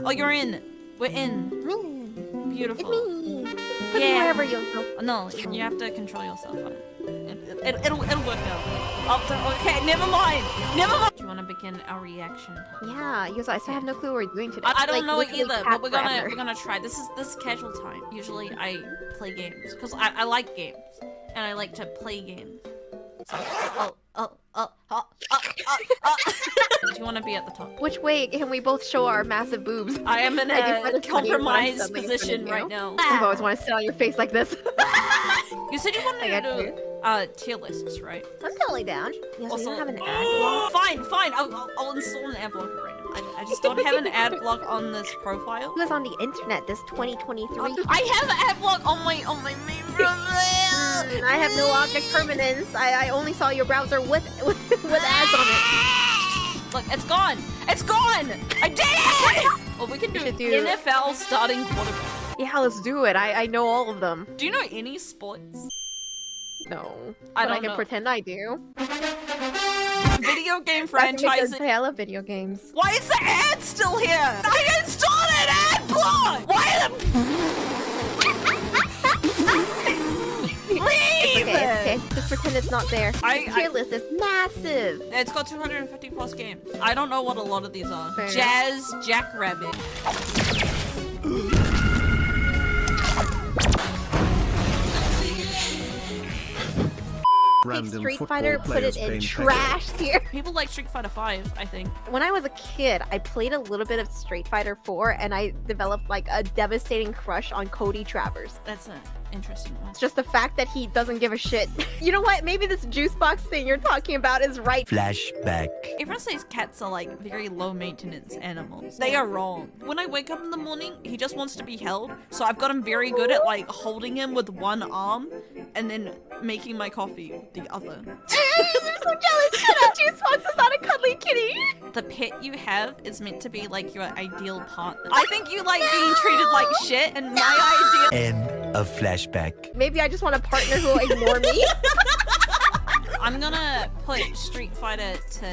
Oh, you're in. We're in. Beautiful. It's me. Put me wherever you go. No, you have to control yourself. It'll work out. Oh, okay, never mind. Never mind. Do you want to begin our reaction? Yeah, Yozo, I still have no clue what we're doing today. I don't know literally either, but we're forever. gonna try. This is casual time. Usually I play games because I like games and I like to play games. So, Do you want to be at the top? Which way can we both show our massive boobs? I am in a compromised position you. right now. I've always wanted to sit on your face like this. You said you wanted to do tier lists, right? I'm totally down. Yes, Also, you don't have an ad block. Fine. I'll install an ad block right now. I just don't have an ad block on this profile. Who is on the internet this 2023? I have an ad block on my main profile. I have no object permanence. I only saw your browser with ads on it. Look, it's gone. It's gone. I did it. Well, we can do NFL starting quarterback. Yeah, let's do it. I know all of them. Do you know any sports? No. I But don't I can know. pretend I do. Video game Franchise. franchises. I love video games. Why is the ad still here? I installed an ad block. Why Leave It's okay. Just pretend it's not there. This tier list is massive. It's got 250 plus games. I don't know what a lot of these are. Fair. Jazz Jackrabbit. Take Street Fighter, put it in trash tier. People like Street Fighter 5, I think. When I was a kid, I played a little bit of Street Fighter 4 and I developed like a devastating crush on Cody Travers. That's an interesting one. It's just the fact that he doesn't give a shit. You know what? Maybe this juice box thing you're talking about is right. Flashback. Everyone says cats are like very low maintenance animals. They are wrong. When I wake up in the morning, he just wants to be held. So I've got him very good at like holding him with one arm and then making my coffee with the other. I'm so jealous. That juice box is not a cuddly kitty. The pet you have is meant to be like your ideal partner. I think you like being treated like shit, and my ideal— End of flashback. Maybe I just want a partner who will ignore me. I'm gonna put Street Fighter to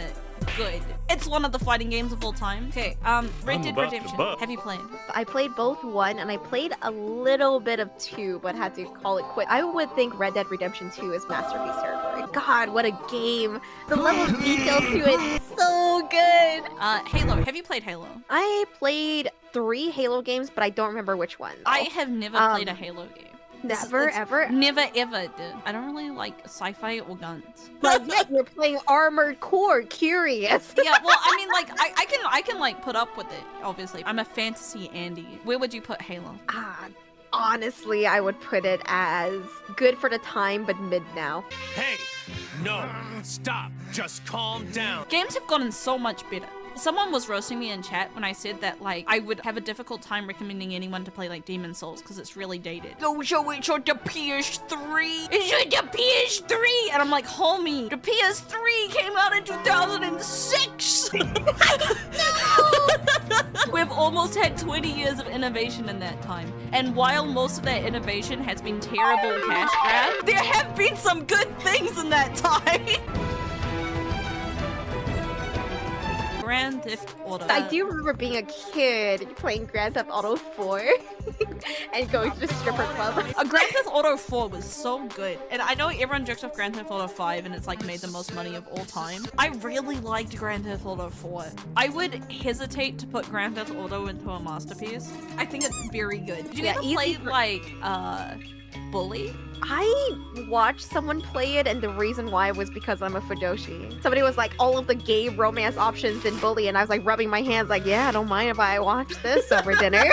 good. It's one of the fighting games of all time. Okay, Red Dead Redemption. Have you played? I played both 1 and I played a little bit of 2, but had to call it quit. I would think Red Dead Redemption 2 is masterpiece territory. God, what a game. The level of detail to it is so good. Halo. Have you played Halo? I played 3 Halo games, but I don't remember which one. I have never played a Halo game. Never, ever? Never ever did. I don't really like sci-fi or guns. But yet you're playing Armored Core. Curious. Yeah, well, I mean, like, I can like put up with it. Obviously, I'm a fantasy Andy. Where would you put Halo? Honestly, I would put it as good for the time, but mid now. Hey, no, stop. Just calm down. Games have gotten so much better. Someone was roasting me in chat when I said that, like, I would have a difficult time recommending anyone to play, like, Demon Souls because it's really dated. Oh, so it's on the PS3. It's on the PS3. And I'm like, homie, the PS3 came out in 2006. We've almost had 20 years of innovation in that time. And while most of that innovation has been terrible cash grab, there have been some good things in that time. Grand Theft Auto. I do remember being a kid playing Grand Theft Auto 4 and going to the stripper club. Grand Theft Auto 4 was so good. And I know everyone jokes off Grand Theft Auto 5 and it's like made the most money of all time. I really liked Grand Theft Auto 4. I would hesitate to put Grand Theft Auto into a masterpiece. I think it's very good. Did you ever play like Bully? I watched someone play it, and the reason why was because I'm a Fujoshi. Somebody was like, all of the gay romance options in Bully, and I was like rubbing my hands like, yeah, I don't mind if I watch this over dinner.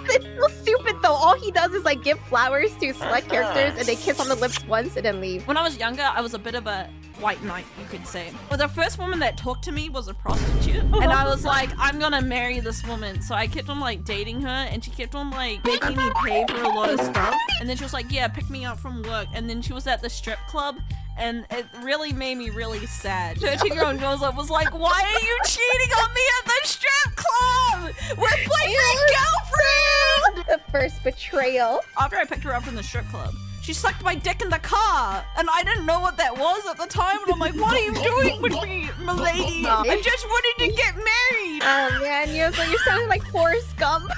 It's so stupid though. All he does is like give flowers to select characters and they kiss on the lips once and then leave. When I was younger, I was a bit of a white knight, you could say. Well, the first woman that talked to me was a prostitute. And I was like, I'm gonna marry this woman. So I kept on like dating her and she kept on like making me pay for a lot of stuff. And then she was like, yeah, pick me up from work. And then she was at the strip club and it really made me really sad. 13-year-old Yozo was like, why are you cheating on me at the strip club? We're boyfriend girlfriend! The first betrayal. After I picked her up from the strip club, She sucked my dick in the car, and I didn't know what that was at the time. And I'm like, what are you doing with me, milady? I just wanted to get married. Oh man, you're sounding like Forrest Gump.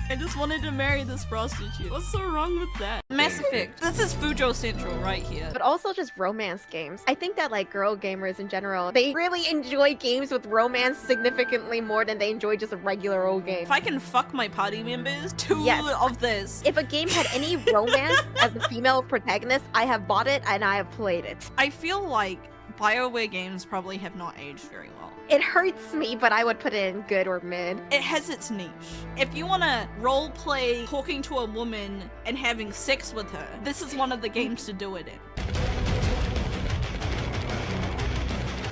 I just wanted to marry this prostitute. What's so wrong with that? Mass Effect. This is Fujo Central right here. But also just romance games. I think that like girl gamers in general, they really enjoy games with romance significantly more than they enjoy just a regular old game. If I can fuck my party members, two of this. If a game had any romance as a female protagonist, I have bought it and I have played it. I feel like BioWare games probably have not aged very well. It hurts me, but I would put it in good or mid. It has its niche. If you want to role play talking to a woman and having sex with her, this is one of the games to do it in.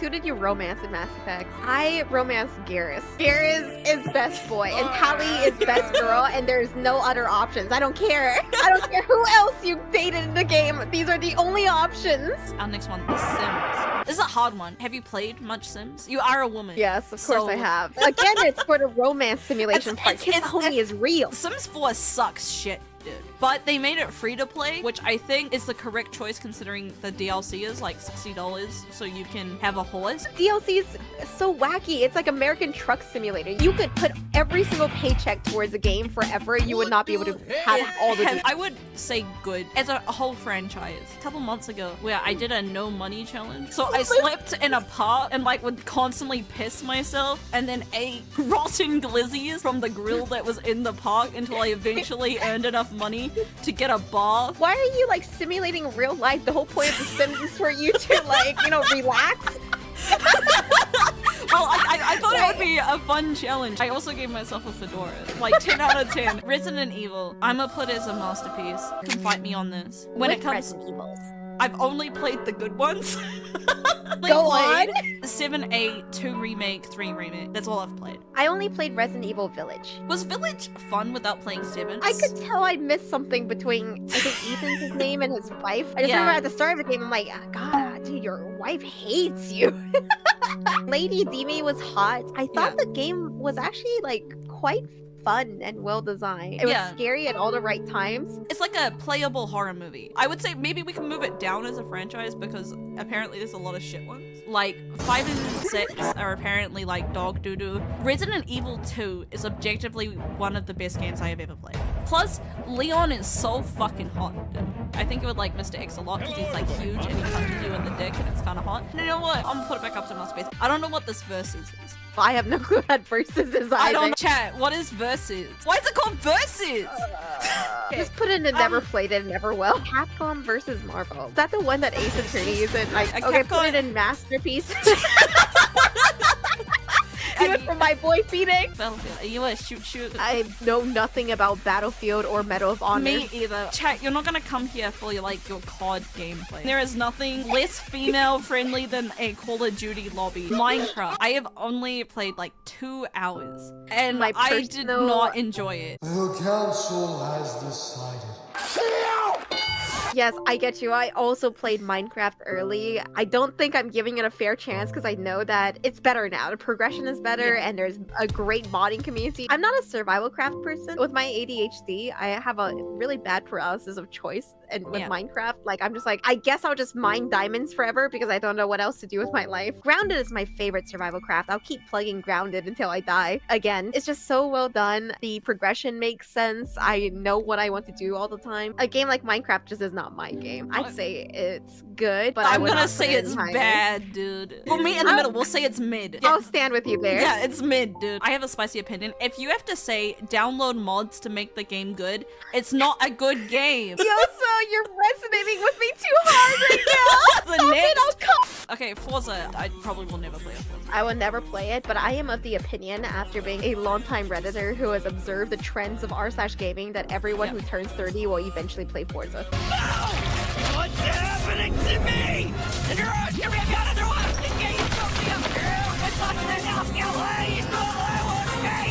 Who did you romance in Mass Effect? I romanced Garrus. Garrus is best boy, and Tali is best girl, and there's no other options. I don't care. I don't care who else you dated in the game. These are the only options. Our next one, The Sims. This is a hard one. Have you played much Sims? You are a woman. Yes, of course I have. Again, it's for the romance simulation part. His homie is real. Sims 4 sucks shit. But they made it free to play, which I think is the correct choice considering the DLC is like $60 so you can have a horse. DLC is so wacky. It's like American Truck Simulator. You could put every single paycheck towards a game forever. You would not be able to have all the... I would say good as a whole franchise. A couple months ago where I did a no money challenge. So I slept in a park and like would constantly piss myself and then ate rotten glizzies from the grill that was in the park until I eventually earned enough money to get a bar. Why are you like simulating real life? The whole point of The Sims is for you to like, you know, relax. Well, I thought it would be a fun challenge. I also gave myself a fedora. Like 10 out of 10. Resident Evil. I'ma put it as a masterpiece. You can fight me on this. When it comes... Resident Evils. I've only played the good ones. Go on. 7, 8, 2 remake, 3 remake. That's all I've played. I only played Resident Evil Village. Was Village fun without playing 7? I could tell I missed something between, I think Ethan's his name and his wife. I just remember at the start of the game, I'm like, God, dude, your wife hates you. Lady Demi was hot. I thought the game was actually like quite fun and well designed. It was scary at all the right times. It's like a playable horror movie. I would say maybe we can move it down as a franchise because apparently there's a lot of shit ones. Like 5 and 6 are apparently like dog doo-doo. Resident Evil 2 is objectively one of the best games I have ever played. Plus, Leon is so fucking hot. I think you would like Mr. X a lot because he's like huge and he punches you in the dick and it's kind of hot. And you know what? I'm gonna put it back up to my space. I don't know what this versus is. I have no clue what versus is. I don't chat. What is versus? Why is it called versus? Just put it in never played it, never will. Capcom versus Marvel. Is that the one that Ace Attorney is in? Like, okay, put it in Masterpiece. Do it for my boy Phoenix. Battlefield. Are you a shoot? I know nothing about Battlefield or Medal of Honor. Me either. Chat, you're not gonna come here for like your COD gameplay. There is nothing less female friendly than a Call of Duty lobby. Minecraft. I have only played like 2 hours and I did not enjoy it. The council has decided. Yes, I get you. I also played Minecraft early. I don't think I'm giving it a fair chance because I know that it's better now. The progression is better and there's a great modding community. I'm not a survival craft person. With my ADHD, I have a really bad paralysis of choice. And with Minecraft, like, I'm just like, I guess I'll just mine diamonds forever because I don't know what else to do with my life. Grounded is my favorite survival craft. I'll keep plugging Grounded until I die. Again, it's just so well done. The progression makes sense. I know what I want to do all the time. A game like Minecraft just is not my game. I'd say it's good, but I'm gonna say it's bad, dude. We'll meet in the middle. We'll say it's mid. I'll stand with you there. Yeah, it's mid, dude. I have a spicy opinion. If you have to say download mods to make the game good, it's not a good game. Yozo, you're resonating with me too hard right now. Okay, Forza. I probably will never play a Forza. I will never play it, but I am of the opinion, after being a longtime Redditor who has observed the trends of r/gaming, that everyone who turns 30 will eventually play Forza. What's happening to me? The girls can rip out of their lives to get you from the girl. It's not enough, you ladies, but I will stay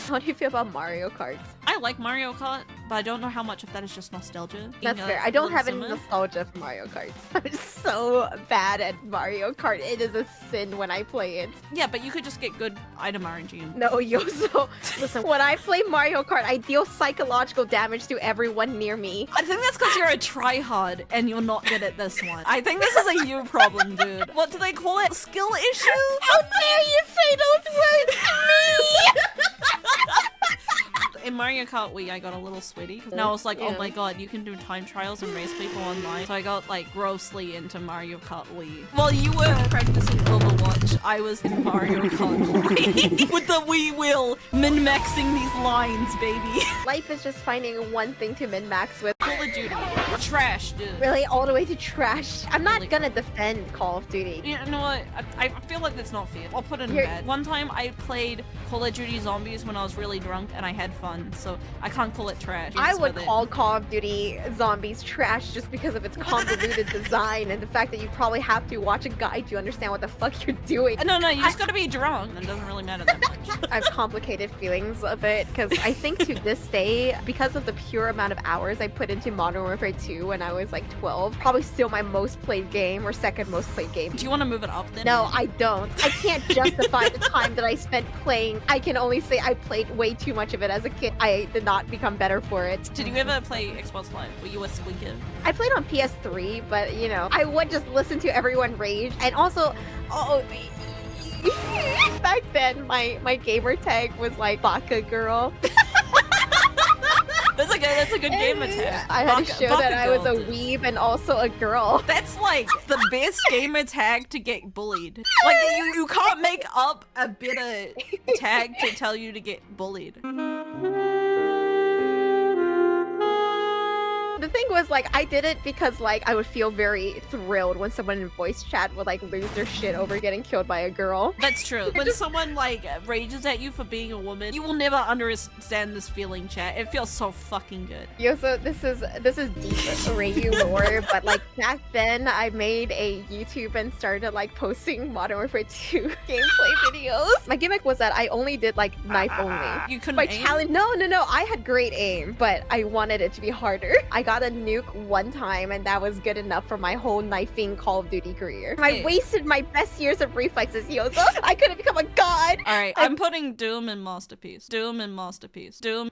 in. How do you feel about Mario Kart? I like Mario Kart, but I don't know how much of that is just nostalgia. That's fair. I don't have any nostalgia for Mario Kart. I'm so bad at Mario Kart. It is a sin when I play it. Yeah, but you could just get good item RNG. No, Yozo. Listen, when I play Mario Kart, I deal psychological damage to everyone near me. I think that's because you're a tryhard and you're not good at this one. I think this is a you problem, dude. What do they call it? Skill issue? How dare you say those words to me? In Mario Kart Wii, I got a little sweaty. And I was like, oh Yeah. my god, you can do time trials and race people online. So I got like grossly into Mario Kart Wii. While you were practicing Overwatch, I was in Mario Kart Wii. With the Wii wheel, min-maxing these lines, baby. Life is just finding one thing to min-max with. Call of Duty. Trash, dude. Really, all the way to trash. I'm not Really? gonna defend Call of Duty. You know what? I feel like that's not fair. I'll put it in You're- bed. One time I played Call of Duty Zombies when I was really drunk and I had fun, so I can't call it trash. I It's would with it. call Call of Duty Zombies trash just because of its convoluted design and the fact that you probably have to watch a guide to understand what the fuck you're doing. No, you just gotta be drunk. It doesn't really matter that much. I have complicated feelings of it because I think to this day, because of the pure amount of hours I put into Modern Warfare 2 when I was like 12, probably still my most played game or second most played game. Do you want to move it up then? No, I don't. I can't justify the time that I spent playing. I can only say I played way too much of it as a kid. I did not become better for it. Did you ever play Xbox Live? Were you a squeaker? I played on PS3, but you know, I would just listen to everyone rage. And also, back then, my gamer tag was like Baka Girl. That's a good game attack. I had to show that I was a Girl, dude. weeb and also a girl. That's like the best gamer tag to get bullied. Like you can't make up a better tag to tell you to get bullied. The thing was, like, I did it because, like, I would feel very thrilled when someone in voice chat would, like, lose their shit over getting killed by a girl. That's true. When someone like rages at you for being a woman, you will never understand this feeling, chat. It feels so fucking good. Yo, so this is deep Reiyu lore, but like back then I made a YouTube and started like posting Modern Warfare 2 gameplay videos. My gimmick was that I only did like knife only. You couldn't My aim? challenge, no, I had great aim, but I wanted it to be harder. I got a nuke one time and that was good enough for my whole knifing Call of Duty career. I Okay. wasted my best years of reflexes, Yozo. I could have become a god. All right, I'm putting Doom in Masterpiece. Doom in Masterpiece. Doom.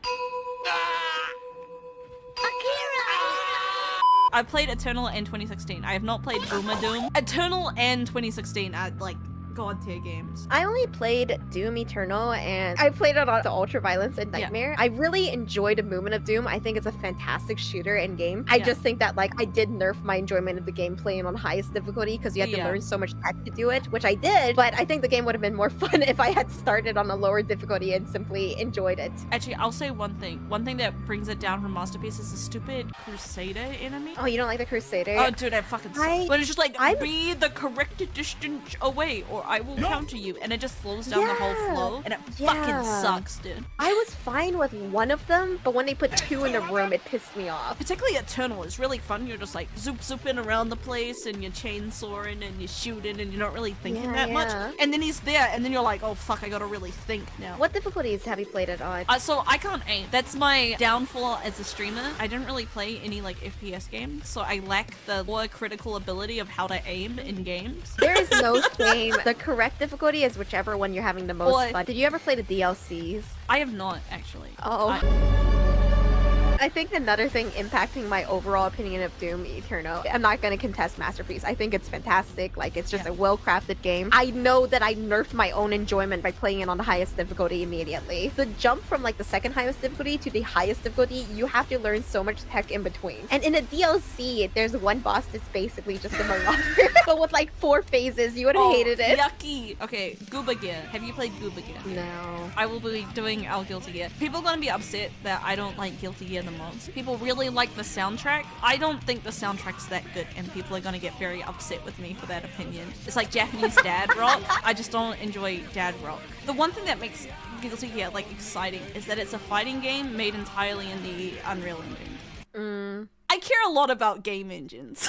I played Eternal and 2016. I have not played Boomer Doom. Eternal and 2016 are like god tier games. I only played Doom Eternal and I played it on the Ultraviolence and Yeah. Nightmare. I really enjoyed the movement of Doom. I think it's a fantastic shooter and game. I Yeah. just think that like I did nerf my enjoyment of the game playing on highest difficulty because you had to Yeah. learn so much tech to do it, which I did, but I think the game would have been more fun if I had started on a lower difficulty and simply enjoyed it. Actually, I'll say one thing. One thing that brings it down from Masterpiece is the stupid Crusader enemy. Oh, you don't like the Crusader? Oh, dude, I fucking suck. I- When it's just like, I'm- be the correct distance away or I will counter you. And it just slows down the whole Yeah. flow. And it fucking Yeah. sucks, dude. I was fine with one of them, but when they put two in the room, it pissed me off. Particularly Eternal is really fun. You're just like zooping around the place and you're chainsawing and you're shooting and you're not really thinking Yeah, that much. yeah. And then he's there and then you're like, oh fuck, I gotta really think now. What difficulties have you played it on? So I can't aim. That's my downfall as a streamer. I didn't really play any like FPS games, so I lack the more critical ability of how to aim in games. There is no shame. The correct difficulty is whichever one you're having the most Well, fun. Did you ever play the DLCs? I have not actually. Oh. I think another thing impacting my overall opinion of Doom Eternal, I'm not going to contest Masterpiece. I think it's fantastic. Like, it's just Yeah. a well-crafted game. I know that I nerfed my own enjoyment by playing it on the highest difficulty immediately. The jump from, like, the second highest difficulty to the highest difficulty, you have to learn so much tech in between. And in a DLC, there's one boss that's basically just a marauder, but with, like, 4 phases. You would have hated it. Yucky. Okay, Gooba Gear. Have you played Gooba Gear? No. I will be doing our Guilty Gear. People are gonna be upset that I don't like Guilty Gear the most. People really like the soundtrack. I don't think the soundtrack's that good, and people are gonna get very upset with me for that opinion. It's like Japanese dad rock. I just don't enjoy dad rock. The one thing that makes Guilty Gear like exciting is that it's a fighting game made entirely in the Unreal Engine. Mm. I care a lot about game engines.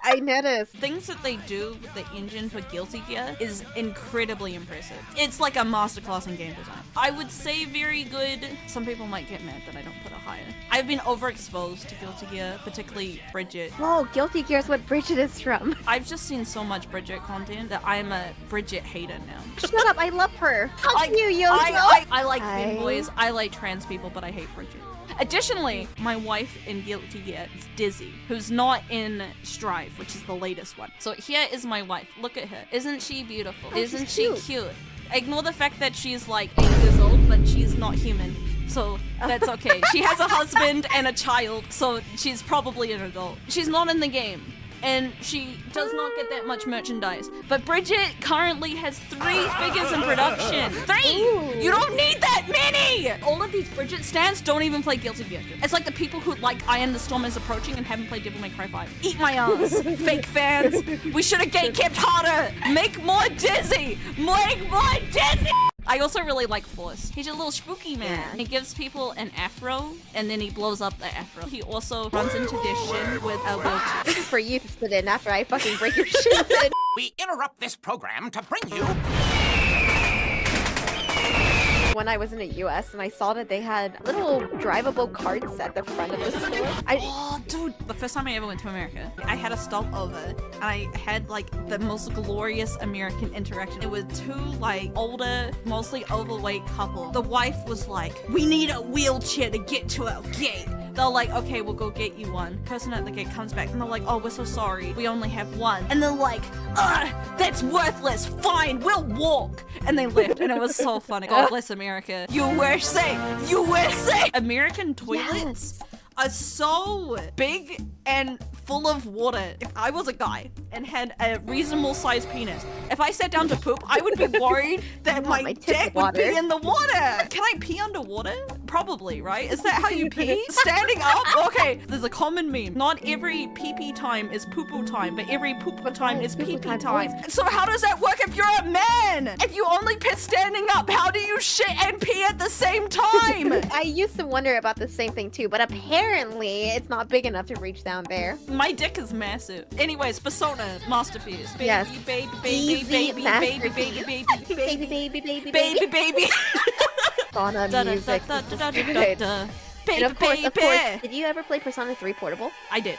I I noticed. Things that they do with the engine for Guilty Gear is incredibly impressive. It's like a masterclass in game design. I would say very good. Some people might get mad that I don't put it higher. I've been overexposed to Guilty Gear, particularly Bridget. Whoa, Guilty Gear is what Bridget is from. I've just seen so much Bridget content that I'm a Bridget hater now. Shut up, I love her. Fuck I- you, Yozo. I like Hi. femboys, I like trans people, but I hate Bridget. Additionally, my wife in Guilty Gear is Dizzy, who's not in Strive, which is the latest one. So here is my wife. Look at her. Isn't she beautiful? Oh, Isn't she's she cute. cute? Ignore the fact that she's like 8 years old, but she's not human. So that's okay. She has a husband and a child, so she's probably an adult. She's not in the game. And she does not get that much merchandise. But Bridget currently has 3 figures in production. 3! Ooh. You don't need that many! All of these Bridget stans don't even play Guilty Gear. It's like the people who like I Am the Storm is Approaching and haven't played Devil May Cry 5. Eat my ass, fake fans. We should have gatekept harder. Make more Dizzy. Make more Dizzy! I also really like Force. He's a little spooky man. Yeah. He gives people an afro, and then he blows up the afro. He also runs into this shit with a wheelchair. This is for you to sit in after I fucking break your shit. We interrupt this program to bring you When I was in the US and I saw that they had little drivable carts at the front of the store. Oh, dude. The first time I ever went to America, I had a stopover and I had like the most glorious American interaction. It was 2 like older, mostly overweight couple. The wife was like, we need a wheelchair to get to our gate. They're like, okay, we'll go get you one. Person at the gate comes back and they're like, oh, we're so sorry. We only have one. And they're like, that's worthless. Fine, we'll walk. And they left and it was so funny. God bless America. USA! USA! American toilets are so big and full of water. If I was a guy and had a reasonable sized penis, if I sat down to poop, I would be worried that my dick would be in the water. Can I pee underwater? Probably, right? Is that how you pee? Standing up? Okay, there's a common meme. Not every pee-pee time is poo-poo time, but every poo-poo time is pee-pee time. So how does that work if you're a man? If you only piss standing up, how do you shit and pee at the same time? I used to wonder about the same thing too, but apparently it's not big enough to reach down there. My dick is massive. Anyways, Persona, masterpiece. Baby, Yes. baby, baby, Easy baby, baby, masterpiece. baby, baby, Baby, baby, baby, baby, baby. Persona Da, da, music. da, is da, da, just da, good. da. And Baby, of course, baby. did you ever play Persona 3 Portable? I did.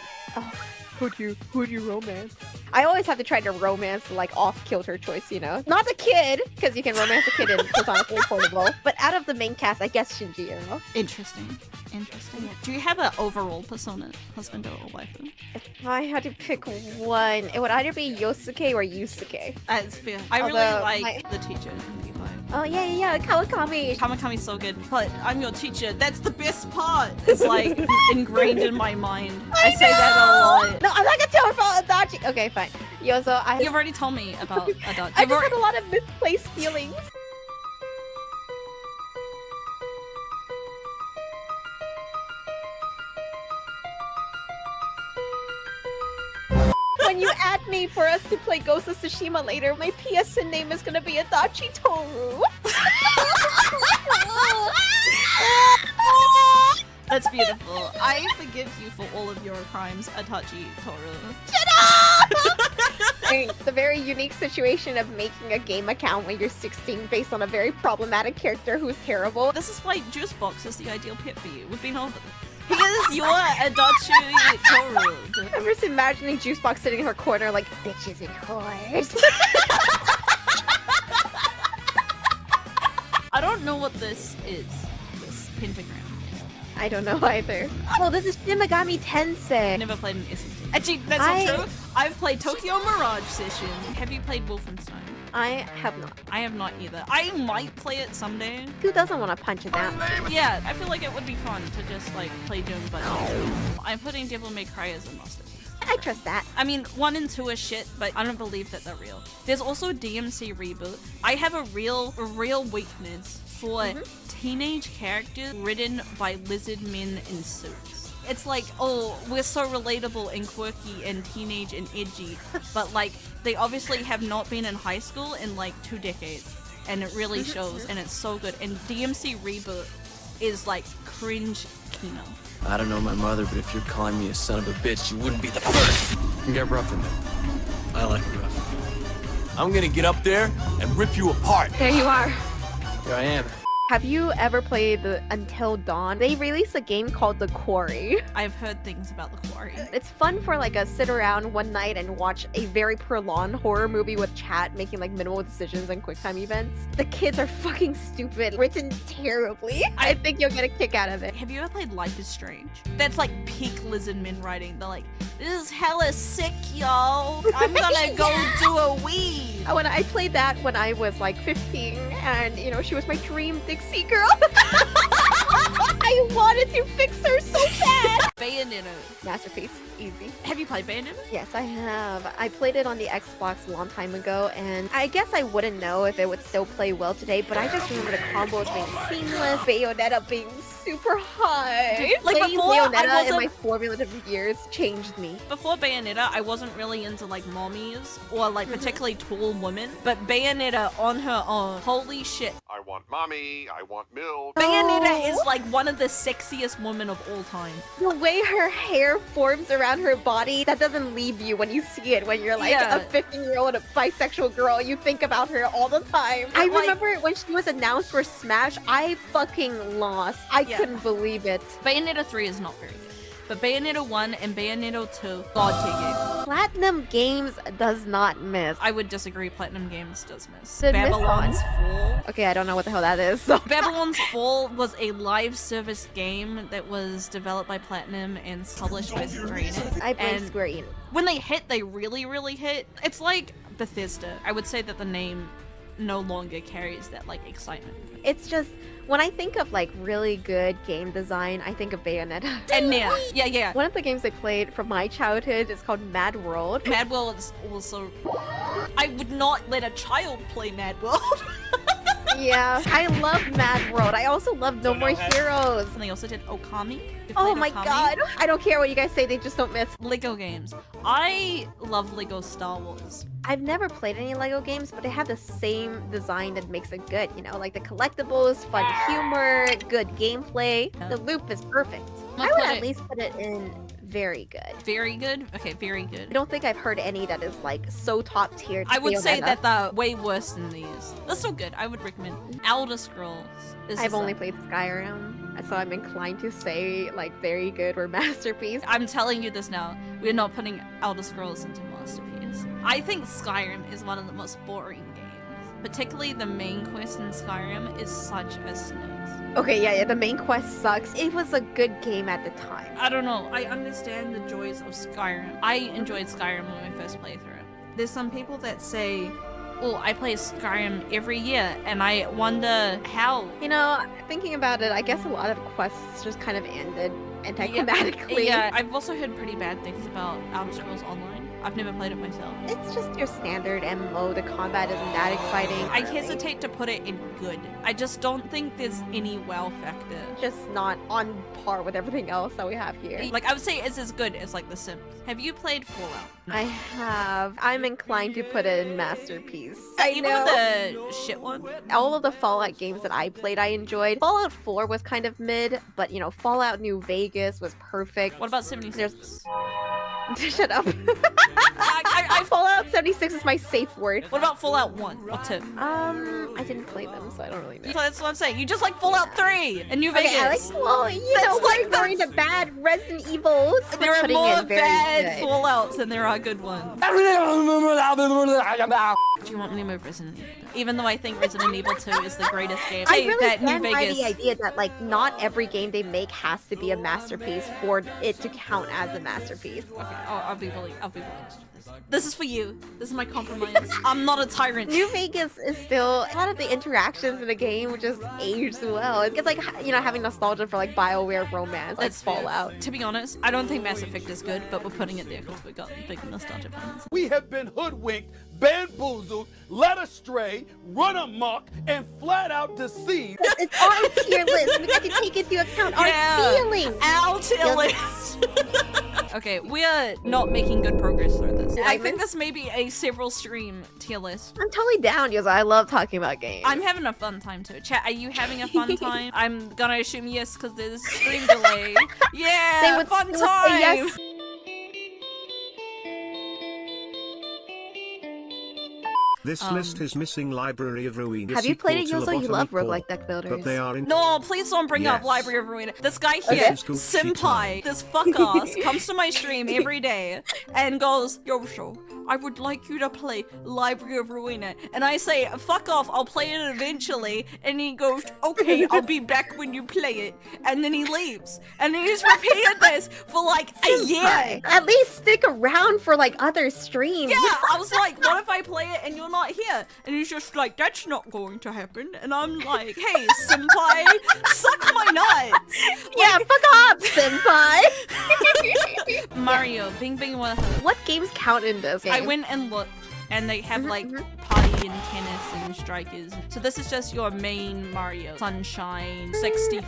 Who'd you romance? I always have to try to romance like off-kilter choice, you know? Not the kid, because you can romance a kid in Persona 3 Portable. But out of the main cast, I guess Shinjiro. Interesting. Interesting. Do you have an overall Persona, husband or waifu? If I had to pick one, it would either be Yosuke or Yusuke. That's fair. I really Although, like the teacher in V5. Oh yeah, Kawakami. Kamakami's so good, but I'm your teacher. That's the best part. It's like ingrained in my mind. I say that a lot. No, I'm not gonna tell her about Adachi. Okay, fine. Yozo, You've already told me about Adachi. I just had a lot of misplaced feelings. When you add me for us to play Ghost of Tsushima later, my PSN name is gonna be Adachi Toru. That's beautiful. I forgive you for all of your crimes, Adachi Toru. The very unique situation of making a game account when you're 16 based on a very problematic character who's terrible. This is why Juicebox is the ideal pet for you. We've been over this. He is your Adachi Toru. I'm just imagining Juicebox sitting in her corner like, bitches and whores. I don't know what this is. This pentagram. I don't know either. Oh, this is Shin Megami I Tensei. never played an SMT. Actually, that's not true. I've played Tokyo Mirage Session. Have you played Wolfenstein? I have not. I have not either. I might play it someday. Who doesn't want to punch it down? Yeah, I feel like it would be fun to just like play Doom, but I'm putting Devil May Cry as a masterpiece. I trust that. I mean, 1 and 2 are shit, but I don't believe that they're real. There's also DMC Reboot. I have a real weakness for teenage characters written by lizard men in suits. It's like, oh, we're so relatable and quirky and teenage and edgy, but like, they obviously have not been in high school in like 2 decades, and it really shows, and it's so good. And DMC Reboot is like cringe Kino. I don't know my mother, but if you're calling me a son of a bitch, you wouldn't be the first. Get rough in there. I like it rough. I'm gonna get up there and rip you apart. There you are. Here I am. Have you ever played the Until Dawn? They released a game called The Quarry. I've heard things about the Quarry. It's fun for like a sit around one night and watch a very prolonged horror movie with chat making like minimal decisions and quick time events. The kids are fucking stupid, written terribly. I think you'll get a kick out of it. Have you ever played Life is Strange? That's like peak lizard men writing. They're like, this is hella sick, y'all. I'm gonna go do a weed. When I played that when I was like 15 and you know, she was my dream Dixie girl. I wanted to fix her so bad. Bayonetta. Masterpiece, easy. Have you played Bayonetta? Yes, I have. I played it on the Xbox a long time ago, and I guess I wouldn't know if it would still play well today, but I just remember the combos being seamless, Bayonetta being super high. Like, Playing before, I Bayonetta in wasn't- my formative years changed me. Before Bayonetta, I wasn't really into like mommies or like particularly tall women, but Bayonetta on her own, holy shit. I want mommy, I want milk. Bayonetta is like one of the sexiest women of all time. The way her hair forms around her body, that doesn't leave you when you see it. When you're like Yeah. a 15-year-old bisexual girl, you think about her all the time. I Like- remember when she was announced for Smash, I fucking lost. I Yeah. couldn't believe it. Bayonetta 3 is not very good, but Bayonetta 1 and Bayonetta 2, god tier game. Platinum Games does not miss. I would disagree, Platinum Games does miss. Did miss Babylon's Fall. Okay, I don't know what the hell that is. So. Babylon's Fall was a live service game that was developed by Platinum and published by Square Enix. I blame And Square Enix. when they hit, they really hit. It's like Bethesda. I would say that the name no longer carries that like excitement. It's just, when I think of like really good game design, I think of Bayonetta. And yeah. One of the games I played from my childhood is called Mad World. Mad World is also. I would not let a child play Mad World. Yeah, I love Mad World. I also love No More Heroes. And they also did Okami. You Oh played my Okami? god. I don't care what you guys say, they just don't miss. Lego games. I love Lego Star Wars. I've never played any Lego games, but they have the same design that makes it good, you know, like the collectibles, fun humor, good gameplay. Yeah. The loop is perfect. I'm I gonna would put at it- least put it in very good. Very good? Okay, very I good. don't think I've heard any that is like so top tier. I would say Bayonetta. that they're way worse than these. They're still good. I would recommend Elder Scrolls. I've only played Skyrim, so I'm inclined to say like very good or masterpiece. I'm telling you this now. We're not putting Elder Scrolls into Masterpiece. I think Skyrim is one of the most boring games. Particularly the main quest in Skyrim is such a snooze. Okay, yeah, the main quest sucks. It was a good game at the time. I don't know. I understand the joys of Skyrim. I enjoyed Skyrim when I first played through it. There's some people that say, oh, I play Skyrim every year, and I wonder how. You know, thinking about it, I guess a lot of quests just kind of ended anticlimactically. Yeah, I've also heard pretty bad things about Elder Scrolls Online. I've never played it myself. It's just your standard MMO. The combat isn't that exciting. I hesitate to put it in good. I just don't think there's any wow factor. Just not on par with everything else that we have here. Like, I would say it's as good as, like, The Sims. Have you played Fallout? I have. I'm inclined to put it in masterpiece. I Even know. the shit one? All of the Fallout games that I played, I enjoyed. Fallout 4 was kind of mid, but you know, Fallout New Vegas was perfect. What about 76? Shut up. I Fallout 76 is my safe word. What about Fallout 1 or 2? I didn't play them, so I don't really know. So that's what I'm saying. You just like Fallout 3 and New Vegas. Okay, I like, well, you That's know, like we're ignoring the bad Resident Evils. There We're are putting more in very bad good. Fallouts than there are good ones. Do you want me to move Resident Evil? Even though I think Resident Evil 2 is the greatest game. I Say really that New stand by Vegas. the idea that like not every game they make has to be a masterpiece for it to count as a masterpiece. Okay, I'll be willing to do this. This is for you. This is my compromise. I'm not a tyrant. New Vegas is still a lot of the interactions in the game just aged well. It's like, you know, having nostalgia for like BioWare romance, like That's fair. Fallout. To be honest, I don't think Mass Effect is good, but we're putting it there because we got big nostalgia points. We have been hoodwinked, bamboozled, led astray, run amok, and flat out deceive. It's our tier list. We got to take into account Yeah. our feelings. Our tier list. Okay, we are not making good progress through this. I think this may be a several stream tier list. I'm totally down, Yozo. I love talking about games. I'm having a fun time too. Chat, are you having a fun time? I'm gonna assume yes because there's a stream delay. Yeah, They would fun still time. say yes. This list is missing Library of Ruin. Have you played it, sequel to Yozo? You love Lobotomy roguelike Corp, deck builders. But they are in No, please don't bring up Yes. Library of Ruin. This guy Okay. here, This is Gucci Senpai, time. this fuck-ass, comes to my stream every day and goes, Yozo, I would like you to play Library of Ruina. And I say, fuck off, I'll play it eventually. And he goes, okay, I'll be back when you play it. And then he leaves. And he's repeated this for like a year. At least stick around for like other streams. Yeah, I was like, what if I play it and you're not here? And he's just like, that's not going to happen. And I'm like, hey, senpai, suck my nuts. Yeah, fuck off, senpai. Mario, Bing Bing 100. What games count in this game? I went and looked, and they have like party and tennis and strikers. So this is just your main Mario. Sunshine, 64.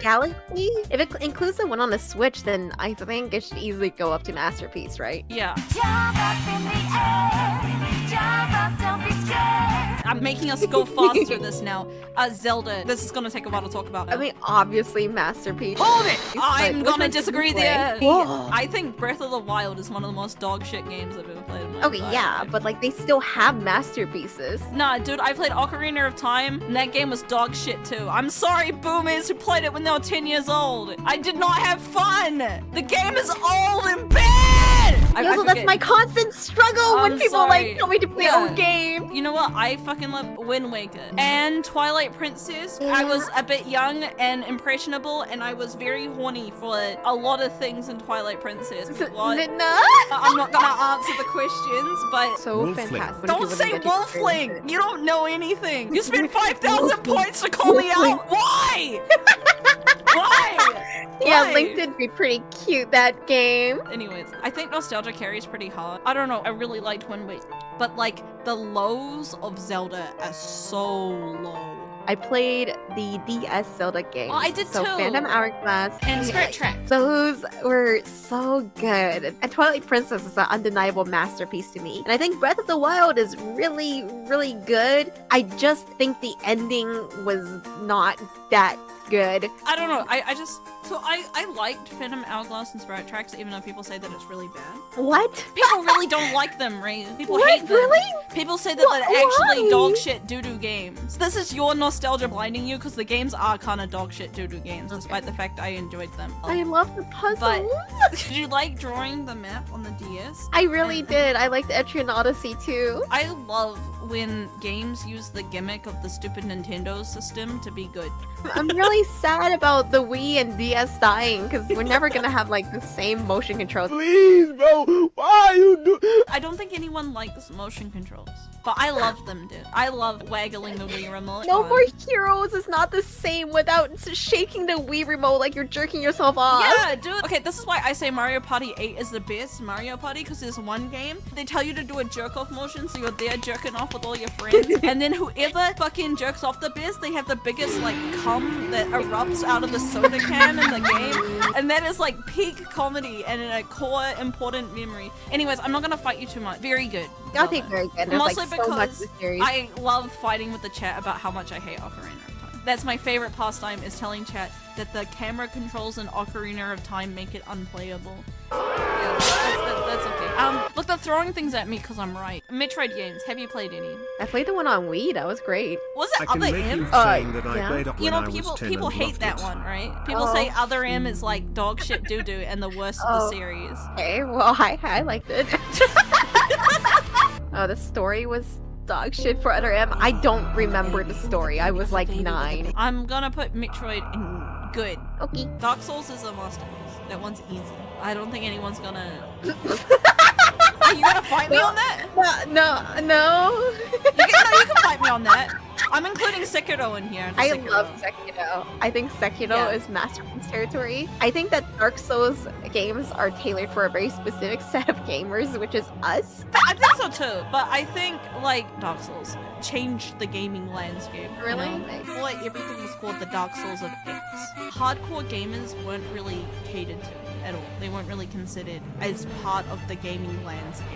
Galaxy? If it includes the one on the Switch, then I think it should easily go up to Masterpiece, right? Yeah. Jump up in the air. Jump up, don't be scared. I'm making us go fast through this now. Zelda. This is gonna take a while to talk about. I mean, obviously Masterpiece. Hold it! But I'm which gonna one did you disagree play? there. Whoa. I think Breath of the Wild is one of the most dog shit games I've ever played in my Okay, entire yeah, life. but like they still have masterpieces. Nah, dude, I played Ocarina of Time, and that game was dog shit too. I'm sorry, boomers who played it when they were 10 years old. I did not have fun. The game is old and bad. Yozo, that's my constant struggle when I'm people sorry. like tell me to play Yeah. old game. You know what? I fucking love Wind Waker and Twilight Princess. I was a bit young and impressionable, and I was very horny for a lot of things in Twilight Princess. What? Midna? I'm not gonna answer the questions, but So Wolfling. fantastic. when don't people say get to experience Wolfling. it. You don't know anything. You spent 5,000 points to call me out. Why? Why? Yeah, Why? Link did be pretty cute that game. Anyways, I think nostalgia carries pretty hard. I don't know, I really liked Wind Waker, but like the lows of Zelda are so low. I played the DS Zelda games. Oh, I did so too. Phantom Hourglass And Spirit Tracks. Those were so good. And Twilight Princess is an undeniable masterpiece to me. And I think Breath of the Wild is really, really good. I just think the ending was not that good. I don't know, I liked Phantom Hourglass and Spirit Tracks, even though people say that it's really bad. What? People really don't like them, Ray. People What? hate them. Really? People say that they're actually Why? dog shit doo-doo games. This is your nostalgia blinding you because the games are kind of dog shit doo-doo games, despite the fact I enjoyed them. I love the puzzles. But did you like drawing the map on the DS? I really did. I liked Etrian Odyssey too. I love when games use the gimmick of the stupid Nintendo system to be good. I'm really sad about the Wii and DS dying because we're never gonna have like the same motion controls. Please, bro, why you do? I don't think anyone likes motion controls, but I love them, dude. I love waggling the Wii remote. No on. More Heroes is not the same without shaking the Wii remote like you're jerking yourself off. Yeah, dude. Okay, this is why I say Mario Party 8 is the best Mario Party, because there's one game, they tell you to do a jerk-off motion, so you're there jerking off with all your friends, and then whoever fucking jerks off the best, they have the biggest, like, cum that erupts out of the soda can in the game, and that is, like, peak comedy and a core important memory. Anyways, I'm not gonna fight you too much. Very good. I think very good. There's Mostly like so much because to the series. I love fighting with the chat about how much I hate Ocarina of Time. That's my favorite pastime, is telling chat that the camera controls in Ocarina of Time make it unplayable. Yeah, that's okay. Look, they're throwing things at me because I'm right. Metroid games, have you played any? I played the one on Wii. That was great. Was I it can Other make you M? saying that I yeah. played up You when know, I was people 10 people and hate loved that it. one, right? People say Other M is like dog shit doo doo and the worst of the series. Okay, well, I liked it. Oh, the story was dog shit for Other M. I don't remember the story. I was like 9. I'm gonna put Metroid in good. Okay. Dark Souls is a masterpiece. That one's easy. I don't think anyone's gonna. Are you gonna fight me on that? No. You can fight me on that. I'm including Sekiro in here. I Sekiro. love Sekiro. I think Sekiro Yeah. is masterpiece territory. I think that Dark Souls games are tailored for a very specific set of gamers, which is us. I think so too, but I think like Dark Souls changed the gaming landscape. you Really? know? Nice. Before, like, everything was called the Dark Souls of X. Hardcore gamers weren't really catered to at all. They weren't really considered as part of the gaming landscape.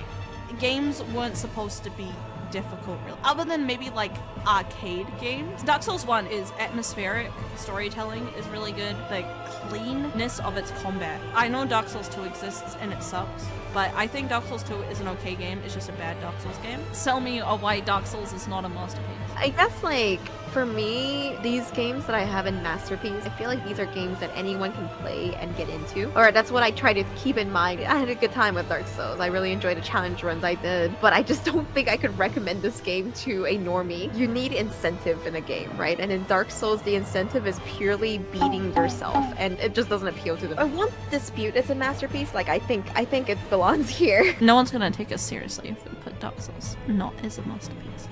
Games weren't supposed to be difficult, really. Other than maybe like arcade games. Dark Souls 1 is atmospheric, storytelling is really good, the cleanness of its combat. I know Dark Souls 2 exists and it sucks, but I think Dark Souls 2 is an okay game, it's just a bad Dark Souls game. Sell me on why Dark Souls is not a masterpiece. I guess like for me, these games that I have in Masterpiece, I feel like these are games that anyone can play and get into. Or that's what I try to keep in mind. I had a good time with Dark Souls. I really enjoyed the challenge runs I did, but I just don't think I could recommend this game to a normie. You need incentive in a game, right? And in Dark Souls, the incentive is purely beating yourself, and it just doesn't appeal to them. I want Dispute as a masterpiece. Like I think it belongs here. No one's gonna take us seriously if we put Dark Souls not as a masterpiece.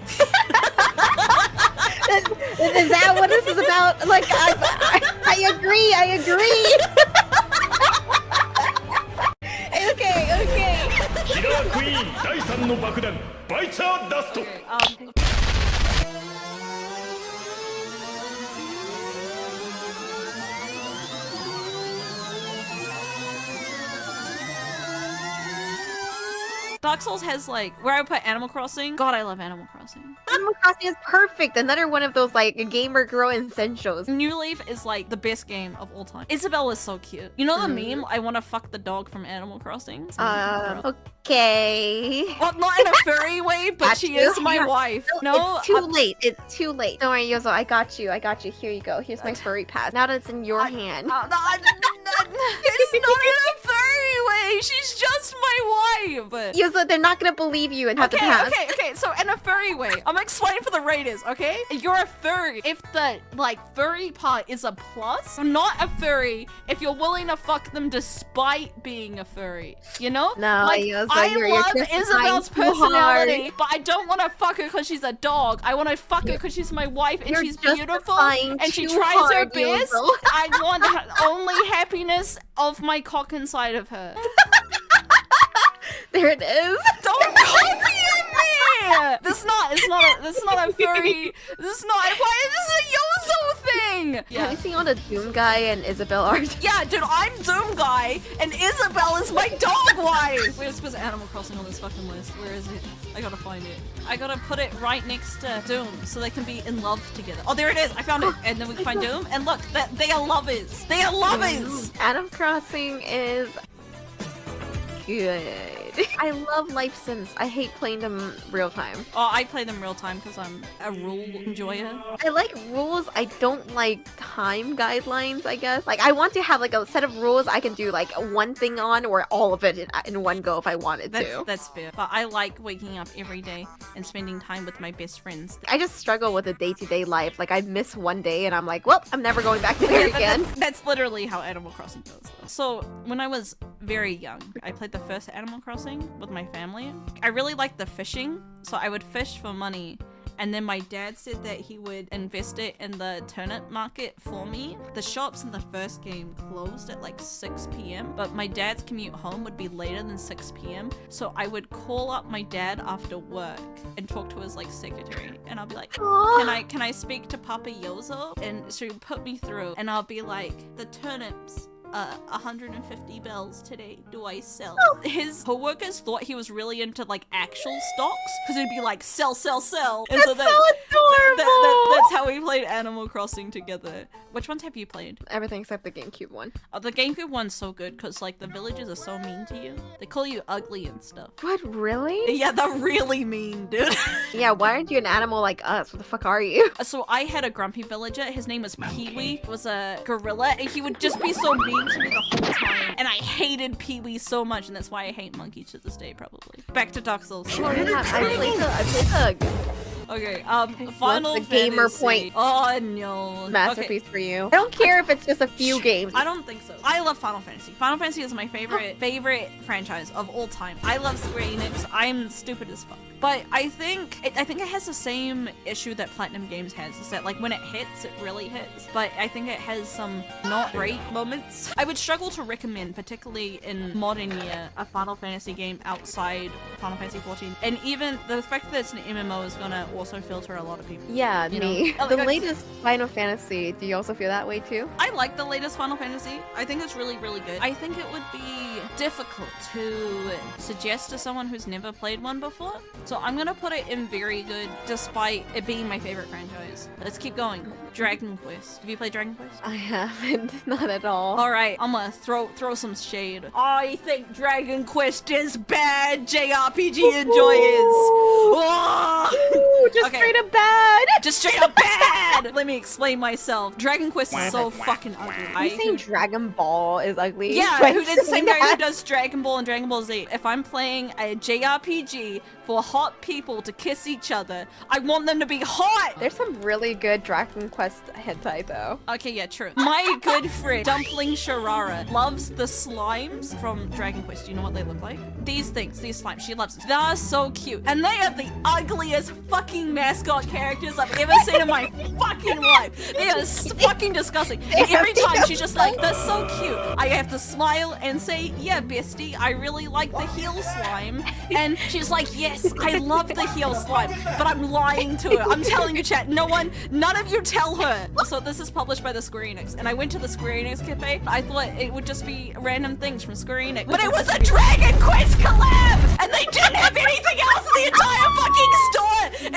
Is that what this is about? Like, I agree. Okay. キラークイーン第3の爆弾バイチャーダスト Dark Souls has like where I put Animal Crossing. God, I love Animal Crossing. Animal Crossing is perfect. Another one of those like gamer girl essentials. New Leaf is like the best game of all time. Isabelle is so cute. You know the meme? I want to fuck the dog from Animal Crossing. Okay. Well, not in a furry way, but she is my wife. No, it's too late. It's too late. Don't worry, Yozo. I got you. Here you go. Here's my furry pass. Now that it's in your hand. It's not in a furry way. She's just my wife. Yozo, they're not gonna believe you and have to pass. Okay. So in a furry way, I'm explaining for the raiders. Okay, you're a furry if the like furry part is a plus. You're not a furry if you're willing to fuck them despite being a furry. You know? No, like, Yozo, I you're love justifying Isabelle's too hard. personality, but I don't want to fuck her because she's a dog. I want to fuck her because she's my wife and You're she's beautiful justifying and she too tries her hard, best. Yozo. I want only happiness of my cock inside of her. There it is. Don't copy me! This is not a furry. This is not. Why is this a Yozo thing? Have Yeah. you seen all the Doom Guy and Isabelle art? Yeah, dude, I'm Doom Guy, and Isabelle is my dog wife! Where's Animal Crossing on this fucking list? Where is it? I gotta find it. I gotta put it right next to Doom, so they can be in love together. Oh, there it is! I found it! And then we can find Doom, and look, they are lovers! They are lovers! Animal Crossing is good. I love Life Sims. I hate playing them real time. Oh, I play them real time because I'm a rule enjoyer. I like rules. I don't like time guidelines, I guess. Like, I want to have like a set of rules I can do like one thing on or all of it in one go if I wanted to. That's fair. But I like waking up every day and spending time with my best friends. I just struggle with the day-to-day life. Like, I miss one day and I'm like, well, I'm never going back there again. That's literally how Animal Crossing goes, though. So, when I was very young, I played the first Animal Crossing with my family. I really liked the fishing, so I would fish for money. And then my dad said that he would invest it in the turnip market for me. The shops in the first game closed at like 6 p.m. But my dad's commute home would be later than 6 p.m. So I would call up my dad after work and talk to his like secretary. And I'll be like, can I speak to Papa Yozo? And she would put me through and I'll be like, the turnips. 150 bells today. Do I sell? His coworkers thought he was really into like actual stocks because he'd be like sell. And That's so so adorable. that's how we played Animal Crossing together. Which ones have you played? Everything except the GameCube one. Oh, the GameCube one's so good because like the villagers are so mean to you. They call you ugly and stuff. What, really? Yeah, they're really mean, dude. Yeah, why aren't you an animal like us? What the fuck are you? So I had a grumpy villager. His name was Pee-wee. He was a gorilla, and he would just be so mean to me the whole time. And I hated Pee-wee so much, and that's why I hate monkeys to this day, probably. Back to Dark Souls. I played the Okay, Final the gamer Fantasy. point? Oh no. Masterpiece for you. I don't care if it's just a few games. I don't think so. I love Final Fantasy. Final Fantasy is my favorite franchise of all time. I love Square Enix. I'm stupid as fuck. But I think it has the same issue that Platinum Games has, is that like when it hits, it really hits. But I think it has some not great moments. I would struggle to recommend, particularly in modern year, a Final Fantasy game outside Final Fantasy 14. And even the fact that it's an MMO is gonna also filter a lot of people. Yeah, You me. know? The latest Final Fantasy, do you also feel that way too? I like the latest Final Fantasy. I think it's really, really good. I think it would be difficult to suggest to someone who's never played one before. So I'm gonna put it in very good, despite it being my favorite franchise. Let's keep going. Dragon Quest. Have you played Dragon Quest? I haven't, not at all. All right, I'm gonna throw some shade. I think Dragon Quest is bad. JRPG enjoyers. Ooh, just Okay. straight up bad. Just straight up bad. Let me explain myself. Dragon Quest is so fucking ugly. Are you saying Dragon Ball is ugly? Yeah, Like, who did the same guy who that? does Dragon Ball and Dragon Ball Z. If I'm playing a JRPG for hot people to kiss each other, I want them to be hot! There's some really good Dragon Quest hentai though. Okay, yeah, true. My good friend, Dumpling Sharara, loves the slimes from Dragon Quest. Do you know what they look like? These things, these slimes, she loves them. They're so cute. And they are the ugliest fucking mascot characters I've ever seen in my fucking life. They are fucking disgusting. And every time she's just like, they're so cute. I have to smile and say, yeah, bestie, I really like the heel slime. And she's like, yes, I love the heel slime. But I'm lying to her. I'm telling you, chat, none of you tell her. So this is published by the Square Enix. And I went to the Square Enix cafe. I thought it would just be random things from Square Enix. But it was a Dragon Quest collab! And they didn't have anything else in the entire fucking store!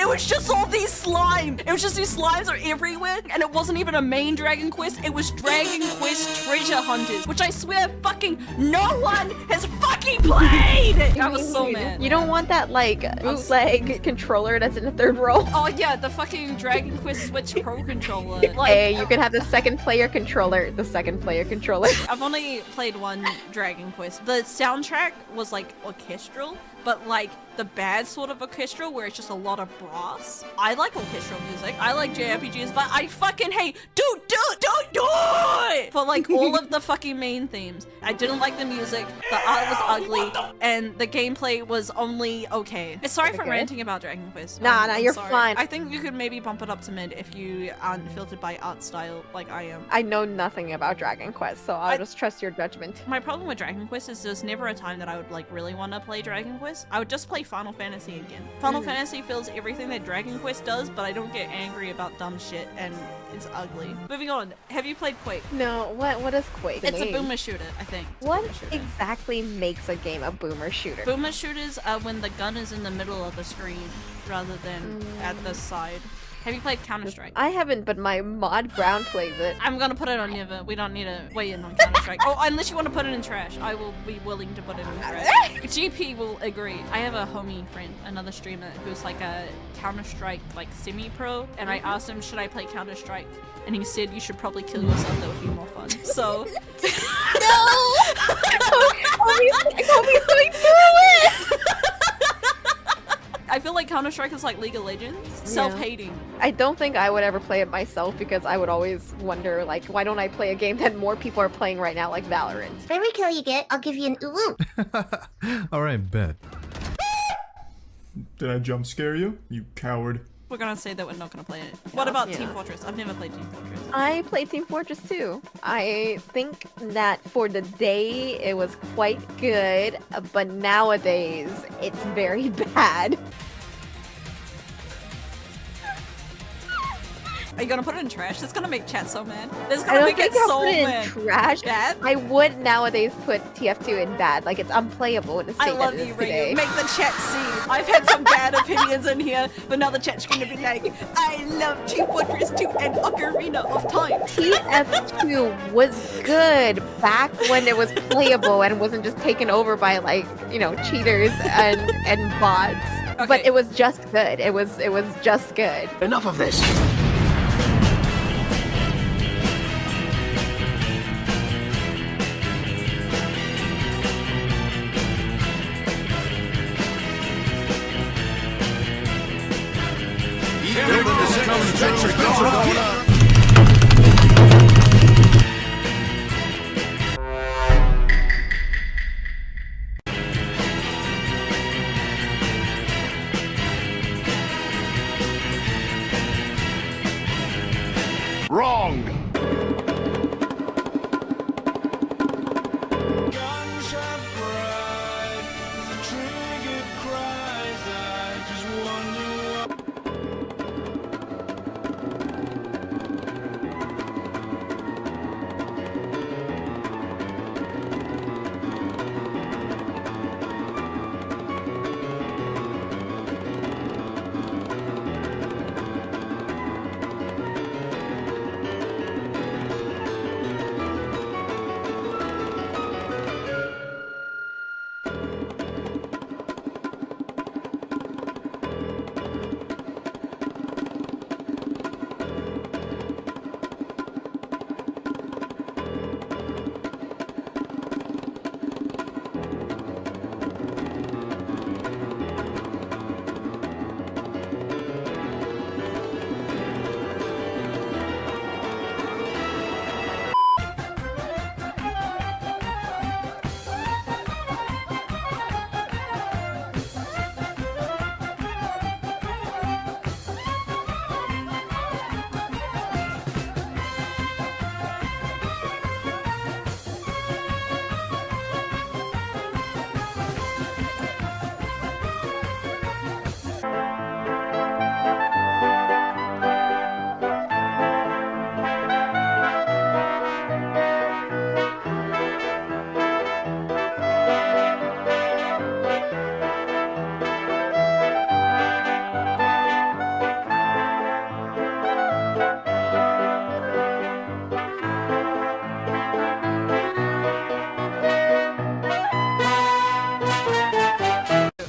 It was just all these slime. It was just these slimes are everywhere. And it wasn't even a main Dragon Quest. It was Dragon Quest Treasure Hunters. Which I swear fucking no one has fucking played! I was so mad. You don't want that like bootleg controller that's in the third row? Oh yeah, the fucking Dragon Quest Switch Pro controller. Like, Hey, you can have the second player controller. The second player controller. I've only played one Dragon Quest. The soundtrack was like orchestral, but like the bad sort of orchestral where it's just a lot of brass. I like orchestral music. I like JRPGs, but I fucking hate don't do it for like all of the fucking main themes. I didn't like the music, the art was ugly, and the gameplay was only okay. Sorry for Okay. ranting about Dragon Quest. Nah, I'm you're sorry. fine. I think you could maybe bump it up to mid if you aren't filtered by art style like I am. I know nothing about Dragon Quest, so I'll I- just trust your judgment. My problem with Dragon Quest is there's never a time that I would like really want to play Dragon Quest. I would just play Final Fantasy again. Final Fantasy feels everything that Dragon Quest does, but I don't get angry about dumb shit, and it's ugly. Moving on, have you played Quake? No, what is Quake? It's a Name. boomer shooter, I think. What Boomer shooter. exactly makes a game a boomer shooter? Boomer shooters are when the gun is in the middle of the screen rather than at the side. Have you played Counter-Strike? I haven't, but my mod Brown plays it. I'm gonna put it on never. We don't need to weigh in on Counter-Strike. Oh, unless you want to put it in trash. I will be willing to put it in trash. GP will agree. I have a homie friend, another streamer, who's like a Counter-Strike like semi-pro, and I asked him, should I play Counter-Strike? And he said, you should probably kill yourself, that would be more fun. So... No! Homie's going through it! I feel like Counter-Strike is like League of Legends. Self-hating. I don't think I would ever play it myself because I would always wonder, like, why don't I play a game that more people are playing right now, like Valorant? For every kill you get, I'll give you an ooh. Alright, bet. Did I jump scare you? You coward. We're gonna say that we're not gonna play it. What about Team Fortress? I've never played Team Fortress. I played Team Fortress 2. I think that for the day it was quite good, but nowadays it's very bad. Are you gonna put it in trash? That's gonna make chat so mad. That's I gonna don't make it think I'll so put it in mad. trash. Bad? I would nowadays put TF2 in bad. Like, it's unplayable in the I state love that it you, is today. Reiyu. Make the chat see. I've had some bad opinions in here, but now the chat's gonna be like, I love Team Fortress 2 and Ocarina of Time. TF2 was good back when it was playable and wasn't just taken over by, like, you know, cheaters and bots. But Okay. it was just good. It was just good. Enough of this! adventure going on. Wrong.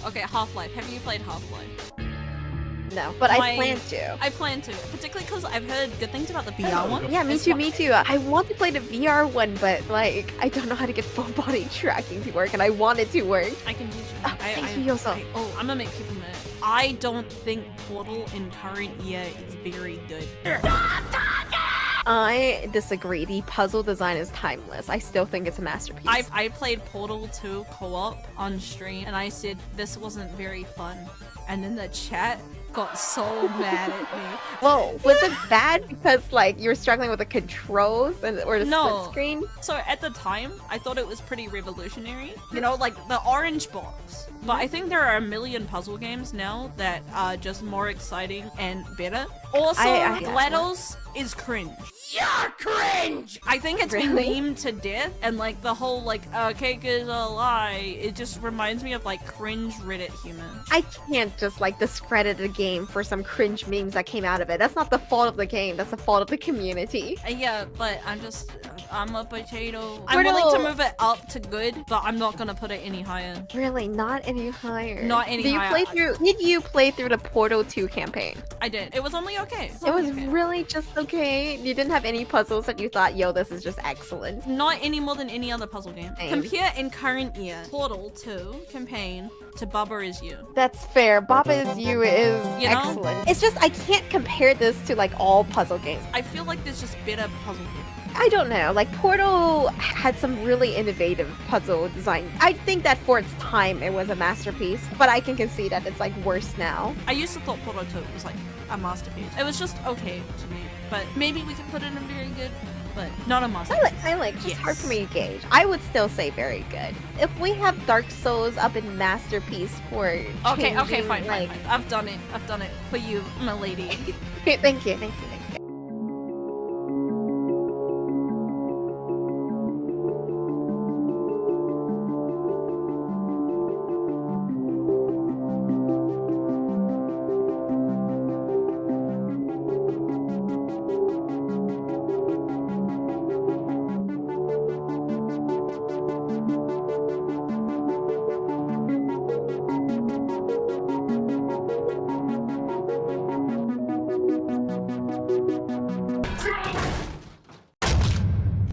Okay, Half-Life. Have you played Half-Life? No, but I plan to. I plan to, particularly because I've heard good things about the VR one. Yeah, me too, me too. I want to play the VR one, but like, I don't know how to get full body tracking to work, and I want it to work. I can teach you. Oh, thank you, Yozo. I'm gonna make people mad. I don't think Portal in current year is very good. I disagree. The puzzle design is timeless. I still think it's a masterpiece. I played Portal 2 co-op on stream, and I said this wasn't very fun. And then the chat got so mad at me. Whoa, was it bad because like you were struggling with the controls or the split screen? So at the time, I thought it was pretty revolutionary. You know, like the orange box. But I think there are a million puzzle games now that are just more exciting and better. Also, GLaDOS is cringe. You're cringe! I think it's been memed to death, and like the whole like cake is a lie, it just reminds me of like cringe Reddit humor. I can't just like discredit a game for some cringe memes that came out of it. That's not the fault of the game, that's the fault of the community. Yeah, but I'm a potato. I'm willing to move it up to good, but I'm not gonna put it any higher. Really? Not any higher? Not any higher. Did you play through the Portal 2 campaign? I did. It was only okay. It was really just okay? You didn't have any puzzles that you thought, yo, this is just excellent? Not any more than any other puzzle game. Compare in current year Portal 2 campaign to Baba Is You. That's fair. Baba Is You is excellent. It's just I can't compare this to like all puzzle games. I feel like there's just better puzzle games. I don't know, like Portal had some really innovative puzzle design. I think that for its time it was a masterpiece, but I can concede that it's like worse now. I used to thought Portal 2 was like a masterpiece. It was just okay to me, but maybe we can put it in very good, but not a masterpiece. I like just hard for me to gauge. I would still say very good. If we have Dark Souls up in masterpiece for okay, fine. I've done it for you, my lady. Thank you.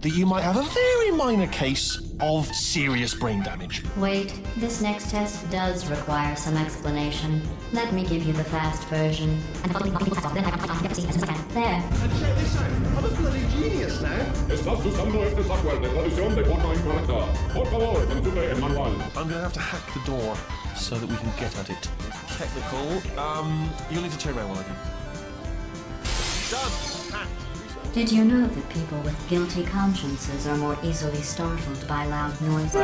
That you might have a very minor case of serious brain damage. Wait, this next test does require some explanation. Let me give you the fast version. There. Check this out. I'm a bloody genius now. Estás usando este software de traducción de forma incorrecta. Por favor, consulte el manual. I'm gonna have to hack the door so that we can get at it. Technical. You'll need to turn around while I do. Done. Hacked. Did you know that people with guilty consciences are more easily startled by loud noises?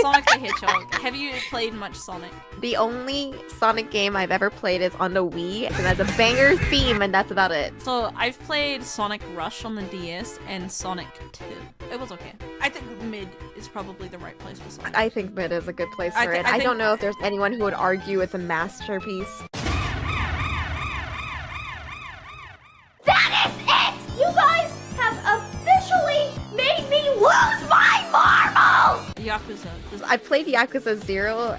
Sonic the Hedgehog. Have you played much Sonic? The only Sonic game I've ever played is on the Wii, and has a banger theme, and that's about it. So I've played Sonic Rush on the DS and Sonic 2. It was okay. I think mid is probably the right place for Sonic. I think mid is a good place I for thi- it. I I think- don't know if there's anyone who would argue it's a masterpiece. That is it! You guys have officially made me lose my marbles! Yakuza. I played Yakuza 0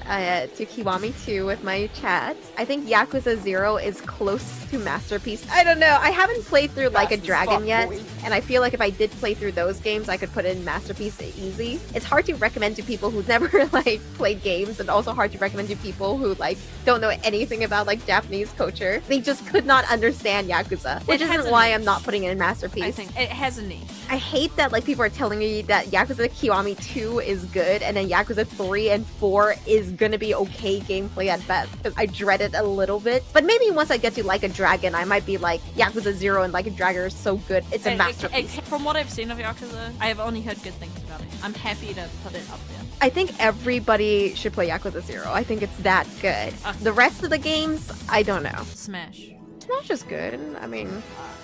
to Kiwami 2 with my chat. I think Yakuza 0 is close to Masterpiece. I don't know. I haven't played through Like a Dragon yet, and I feel like if I did play through those games, I could put in Masterpiece easy. It's hard to recommend to people who've never like played games, and also hard to recommend to people who like don't know anything about like Japanese culture. They just could not understand Yakuza, which has isn't a why niche. I'm not putting it in Masterpiece. I think it has a niche. I hate that like people are telling me that Yakuza Kiwami 2 is good and then Yakuza 3 and 4 is gonna be okay gameplay at best, because I dread it a little bit. But maybe once I get to Like a Dragon, I might be like, Yakuza 0 and Like a Dragon are so good, it's a masterpiece. From what I've seen of Yakuza, I have only heard good things about it. I'm happy to put it up there. I think everybody should play Yakuza 0. I think it's that good. The rest of the games, I don't know. Smash. Smash is good. I mean,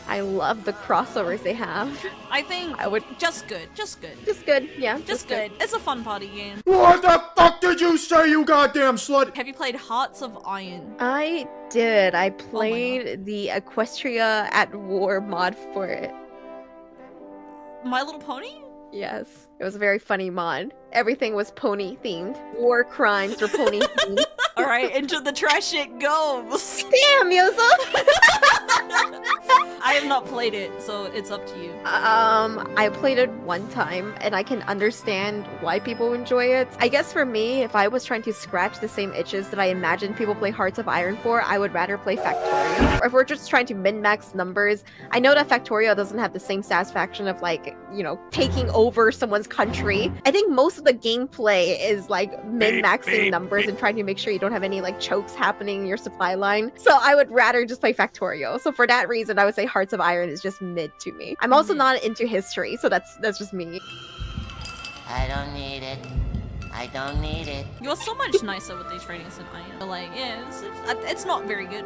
I love the crossovers they have. I think I would just good. Just good. just good, yeah. Just good. It's a fun party game. What the fuck did you say, you goddamn slut? Have you played Hearts of Iron? I did. I played the Equestria at War mod for it. My Little Pony? Yes. It was a very funny mod. Everything was pony themed. War crimes were pony themed. Alright, into the trash it goes. Damn, Yozo! I have not played it, so it's up to you. I played it one time, and I can understand why people enjoy it. I guess for me, if I was trying to scratch the same itches that I imagine people play Hearts of Iron for, I would rather play Factorio. Or if we're just trying to min-max numbers, I know that Factorio doesn't have the same satisfaction of like, you know, taking over someone's country. I think most of the gameplay is like min-maxing numbers and trying to make sure you don't have any like chokes happening in your supply line. So I would rather just play Factorio. So for that reason, I would say Hearts of Iron is just mid to me. I'm also not into history, so that's just me. I don't need it. I don't need it. You're so much nicer with these ratings than I am. Like, yeah, it's not very good.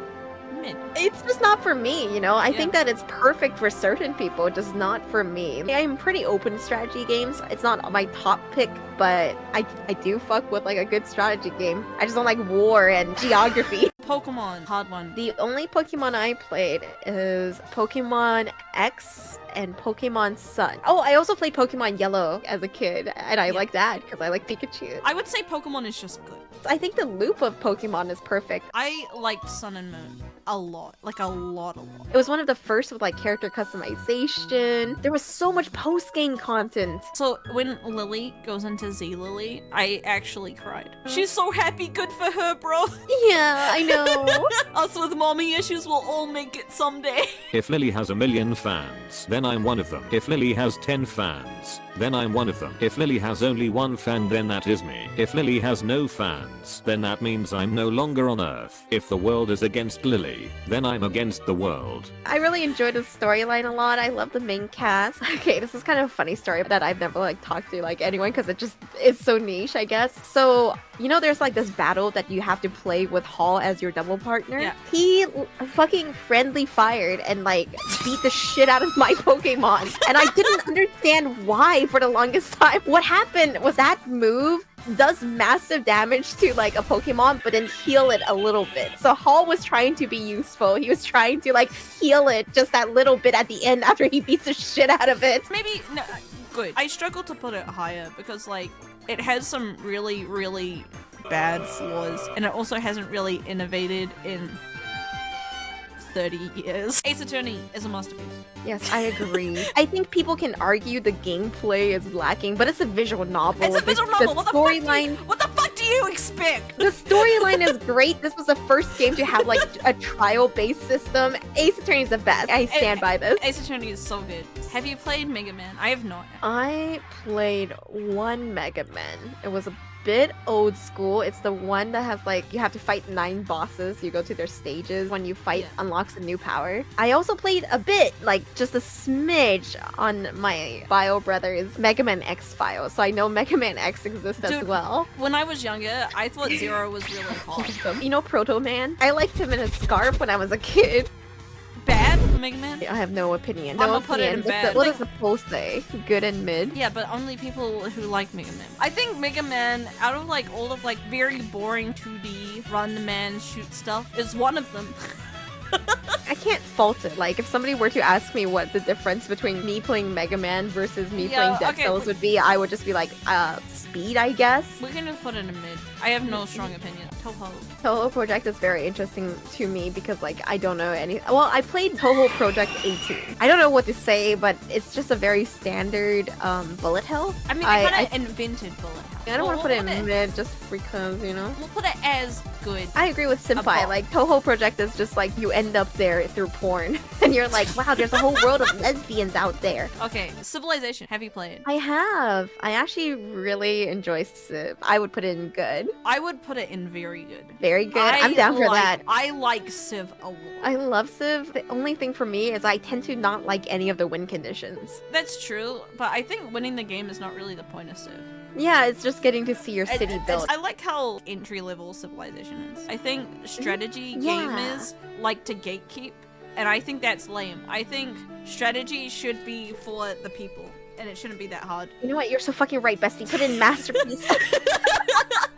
Mid. It's just not for me, you know? I think that it's perfect for certain people, just not for me. I'm pretty open to strategy games. It's not my top pick, but I do fuck with like a good strategy game. I just don't like war and geography. Pokemon, hard one. The only Pokemon I played is Pokemon X and Pokemon Sun. Oh, I also played Pokemon Yellow as a kid, and I like that because I like Pikachu. I would say Pokemon is just good. I think the loop of Pokemon is perfect. I liked Sun and Moon a lot. Like a lot. It was one of the first with like character customization. There was so much post-game content. So when Lily goes into Z Lily, I actually cried. She's so happy, good for her, bro. Yeah, I know. Us with mommy issues will all make it someday. If Lily has 1 million fans, then I'm one of them. If Lily has 10 fans, then I'm one of them. If Lily has only 1 fan, then that is me. If Lily has no fans, then that means I'm no longer on Earth. If the world is against Lily, then I'm against the world. I really enjoyed the storyline a lot. I love the main cast. Okay, this is kind of a funny story that I've never like talked to like anyone because it just is so niche, I guess. So, you know, there's like this battle that you have to play with Hall as your double partner. Yeah. He fucking friendly fired and like beat the shit out of my Pokemon. And I didn't understand why for the longest time. What happened was that move does massive damage to like a Pokemon, but then heal it a little bit. So Hall was trying to be useful. He was trying to like heal it just that little bit at the end after he beats the shit out of it. Maybe, no, good. I struggle to put it higher because like, it has some really, really bad flaws, and it also hasn't really innovated in 30 years. Ace Attorney is a masterpiece. Yes, I agree. I think people can argue the gameplay is lacking, but it's a visual novel. It's a visual novel. The storyline. What the fuck do you expect? The storyline is great. This was the first game to have like a trial-based system. Ace Attorney is the best. I stand by this. Ace Attorney is so good. Have you played Mega Man? I have not. I played one Mega Man. It was a bit old school. It's the one that has like you have to fight 9 bosses. You go to their stages. When you fight, unlocks a new power. I also played a bit, like just a smidge, on my bio brother's Mega Man X file. So I know Mega Man X exists as well. When I was younger, I thought Zero was really hot. You know Proto Man? I liked him in a scarf when I was a kid. Bad Mega Man? I have no opinion. I'm No gonna put it in opinion. bad. What does the poll say? Good and mid? Yeah, but only people who like Mega Man. I think Mega Man, out of like all of like very boring 2D run man shoot stuff, is one of them. I can't fault it. Like, if somebody were to ask me what the difference between me playing Mega Man versus me playing Dead Cells would be, I would just be like, speed, I guess. We can just put it in mid. I have no strong opinion. Toho. Toho Project is very interesting to me because, like, I don't know any. Well, I played Toho Project 18. I don't know what to say, but it's just a very standard bullet hell. I mean, they kind of invented bullet hell. I don't want to put it in mid just because, you know. We'll put it as good. I agree with Senpai. Like, Toho Project is just like you end up there through porn. And you're like, wow, there's a whole world of lesbians out there. Okay, Civilization. Have you played? I have. I actually really enjoy Civ. I would put it in good. I would put it in very good. Very good. I'm down for that. I like Civ a lot. I love Civ. The only thing for me is I tend to not like any of the win conditions. That's true, but I think winning the game is not really the point of Civ. Yeah, it's just getting to see your city built. I like how entry-level Civilization is. I think strategy gamers like to gatekeep, and I think that's lame. I think strategy should be for the people, and it shouldn't be that hard. You know what? You're so fucking right, bestie. Put in Masterpiece.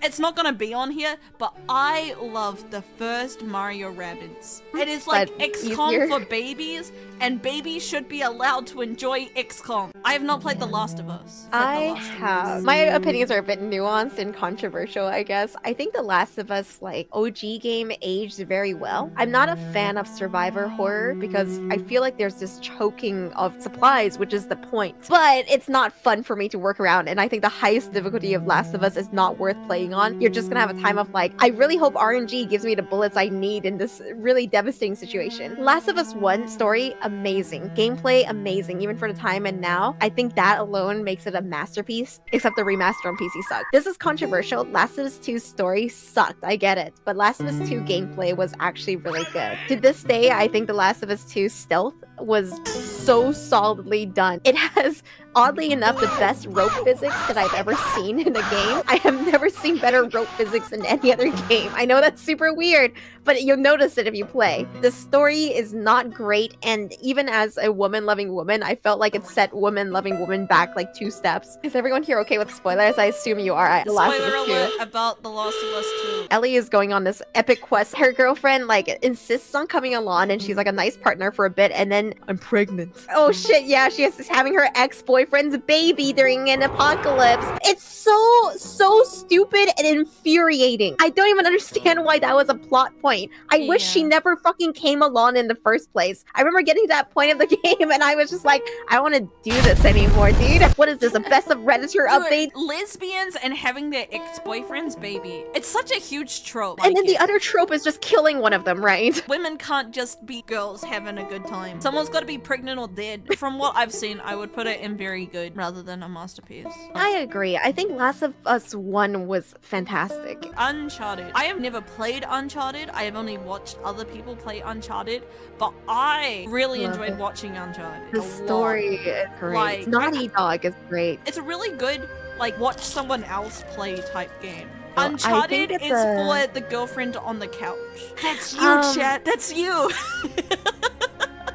It's not gonna be on here, but I love the first Mario Rabbids. It is like XCOM for babies, and babies should be allowed to enjoy XCOM. I have not played The Last of Us. I have. My opinions are a bit nuanced and controversial, I guess. I think The Last of Us, like, OG game aged very well. I'm not a fan of survivor horror because I feel like there's this choking of supplies, which is the point. But it's not fun for me to work around, and I think the highest difficulty of Last of Us is not worth playing on. You're just gonna have a time of like, I really hope RNG gives me the bullets I need in this really devastating situation. Last of Us 1 story, amazing. Gameplay, amazing, even for the time and now. I think that alone makes it a masterpiece, except the remaster on PC sucked. This is controversial. Last of Us 2's story sucked, I get it, but Last of Us 2 gameplay was actually really good. To this day, I think The Last of Us 2 stealth was so solidly done. It has, oddly enough, the best rope physics that I've ever seen in a game. I have never seen better rope physics in any other game. I know that's super weird, but you'll notice it if you play. The story is not great, and even as a woman-loving woman, I felt like it set woman-loving woman back like 2 steps. Is everyone here okay with spoilers? I assume you are. Spoiler alert about The Last of Us 2. Ellie is going on this epic quest. Her girlfriend like insists on coming along, and she's like a nice partner for a bit, and then I'm pregnant. Oh shit, yeah, she is having her ex-boyfriend's baby during an apocalypse. It's so stupid and infuriating. I don't even understand why that was a plot point. I wish she never fucking came along in the first place. I remember getting to that point of the game and I was just like, I don't want to do this anymore, dude. What is this, a best of Redditor update? Lesbians and having their ex-boyfriend's baby. It's such a huge trope. And then the other trope is just killing one of them, right? Women can't just be girls having a good time. Someone's got to be pregnant or dead. From what I've seen, I would put it in very good rather than a masterpiece. I agree. I think Last of Us 1 was fantastic. Uncharted. I have never played Uncharted. I have only watched other people play Uncharted, but I really enjoyed watching Uncharted. The story is great. Like, Naughty Dog is great. It's a really good, like, watch someone else play type game. Well, Uncharted is for the girlfriend on the couch. That's you, chat. That's you.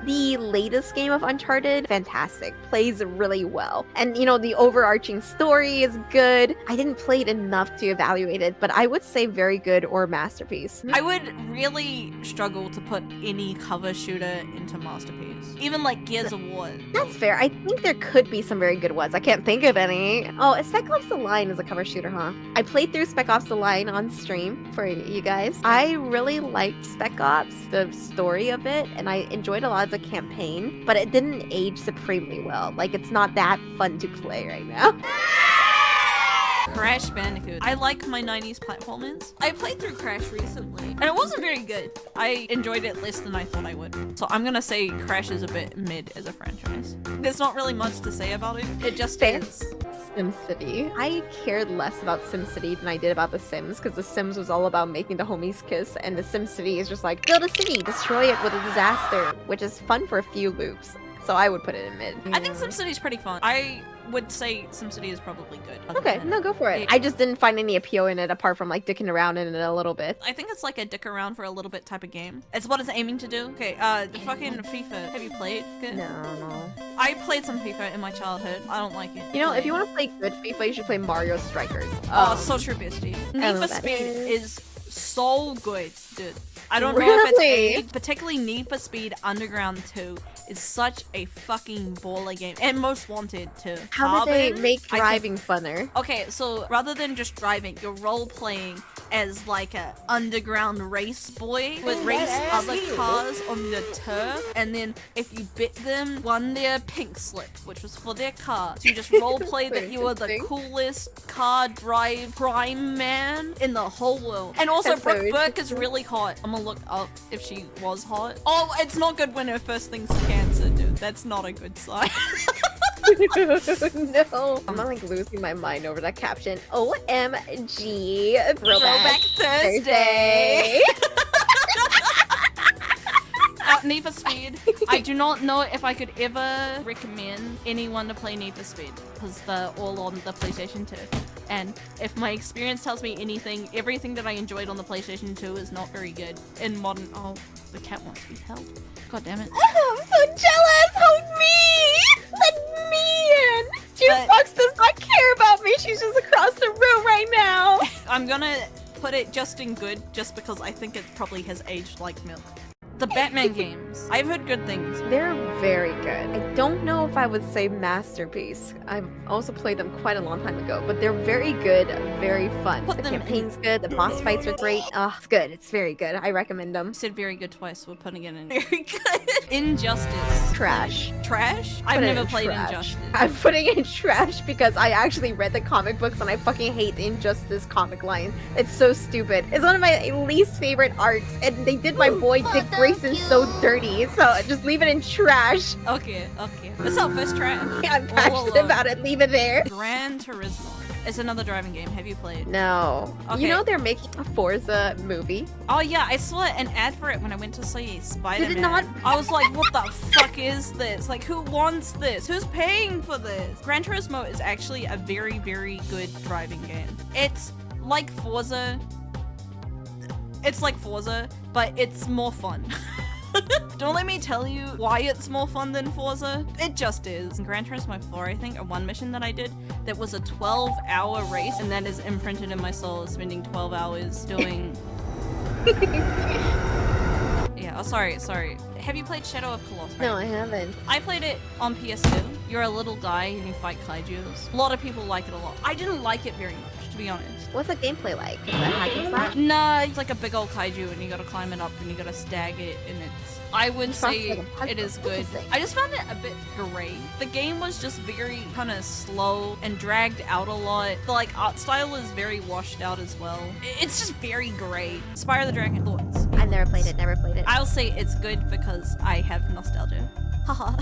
The latest game of Uncharted, fantastic. Plays really well. And you know, the overarching story is good. I didn't play it enough to evaluate it, but I would say very good or masterpiece. I would really struggle to put any cover shooter into masterpiece. Even like Gears of War. That's fair. I think there could be some very good ones. I can't think of any. Oh, Spec Ops The Line is a cover shooter, huh? I played through Spec Ops The Line on stream for you guys. I really liked Spec Ops, the story of it, and I enjoyed a lot of the campaign, but it didn't age supremely well. Like, it's not that fun to play right now. Crash Bandicoot. I like my 90s platformers. I played through Crash recently, and it wasn't very good. I enjoyed it less than I thought I would. So I'm gonna say Crash is a bit mid as a franchise. There's not really much to say about it. It just is. SimCity. I cared less about SimCity than I did about The Sims, because The Sims was all about making the homies kiss, and The SimCity is just like, build a city, destroy it with a disaster, which is fun for a few loops. So I would put it in mid. I think SimCity is pretty fun. I would say SimCity is probably good. Okay, no, go for it. I just didn't find any appeal in it apart from like dicking around in it a little bit. I think it's like a dick around for a little bit type of game. It's what it's aiming to do. Okay, the fucking FIFA. Have you played? Good. No. I played some FIFA in my childhood. I don't like it. You know, if you want to play good FIFA, you should play Mario Strikers. Oh, so true, bestie. Need for Speed is so good, dude. I don't know if it's aged, particularly Need for Speed Underground 2 is such a fucking baller game. And Most Wanted too. How did they make driving funner? Okay, so rather than just driving, you're role-playing as like a underground race boy with race other cars on the turf, and then if you bit them, won their pink slip, which was for their car. So you just role-play that you were the coolest car drive crime man in the whole world. And also Brooke Burke is really hot. I'm gonna look up if she was hot. Oh, it's not good when her first thing's cancer, dude. That's not a good sign. No. I'm not like losing my mind over that caption. OMG. Throwback Thursday. Need for Speed. I do not know if I could ever recommend anyone to play Need for Speed because they're all on the PlayStation 2. And if my experience tells me anything, everything that I enjoyed on the PlayStation 2 is not very good in modern. Oh, the cat wants to be held. God damn it. Oh, I'm so jealous. Hold me. Let me in. Juicebox does not care about me. She's just across the room right now. I'm gonna put it just in good just because I think it probably has aged like milk. The Batman games. I've heard good things. They're very good. I don't know if I would say masterpiece. I've also played them quite a long time ago, but they're very good, very fun. The campaign's good, the boss fights are great. Oh, it's good. It's very good. I recommend them. You said very good twice. We're putting it in very good. Injustice. Trash. Trash? I've never played Injustice. I'm putting in trash because I actually read the comic books and I fucking hate the Injustice comic line. It's so stupid. It's one of my least favorite arcs, and they did my boy Dick Grayson so dirty, so just leave it in trash. Okay. This is our first trash. Yeah, I'm passionate about it. Leave it there. Gran Turismo. It's another driving game. Have you played? No. Okay. You know they're making a Forza movie? Oh yeah, I saw an ad for it when I went to see Spider-Man. Did it not? I was like, what the fuck is this? Like, who wants this? Who's paying for this? Gran Turismo is actually a very, very good driving game. It's like Forza. It's like Forza, but it's more fun. Don't let me tell you why it's more fun than Forza. It just is. In Gran Turismo 4, I think, one mission that I did that was a 12-hour race, and that is imprinted in my soul, spending 12 hours doing... Yeah, oh, sorry. Have you played Shadow of Colossus? No, I haven't. I played it on PS2. You're a little guy and you fight kaijus. A lot of people like it a lot. I didn't like it very much, to be honest. What's the gameplay like? Is it hack and slash? Nah, it's like a big old kaiju and you gotta climb it up and you gotta stag it, and it's... I would say it is good. I just found it a bit gray. The game was just very kind of slow and dragged out a lot. The like art style is very washed out as well. It's just very gray. Spyro the Dragon thoughts. I've never played it. I'll say it's good because I have nostalgia. Haha.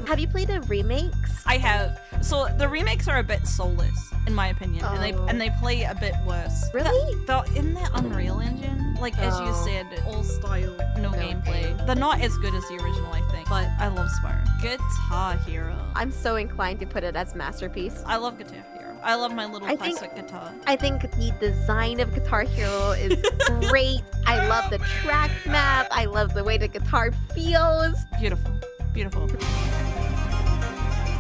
Have you played the remakes? I have. So the remakes are a bit soulless, in my opinion, and they play a bit worse. Really? Though in the Unreal Engine, like as you said, all style, no gameplay. They're not as good as the original, I think, but I love Spyro. Guitar Hero. I'm so inclined to put it as masterpiece. I love Guitar Hero. I love my little I think- classic guitar. I think the design of Guitar Hero is great. I love the track map. I love the way the guitar feels. Beautiful. Beautiful.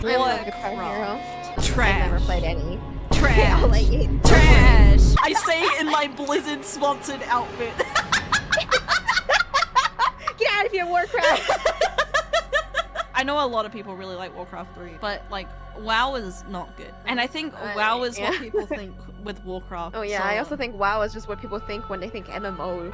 I love Guitar Hero. Trash. I've never played any. Trash. Like it. Trash. I say it in my Blizzard sponsored outfit. Get out of here, Warcraft! I know a lot of people really like Warcraft 3, but like WoW is not good. And I think WoW is what people think with Warcraft. Oh yeah, so- I also think WoW is just what people think when they think MMO.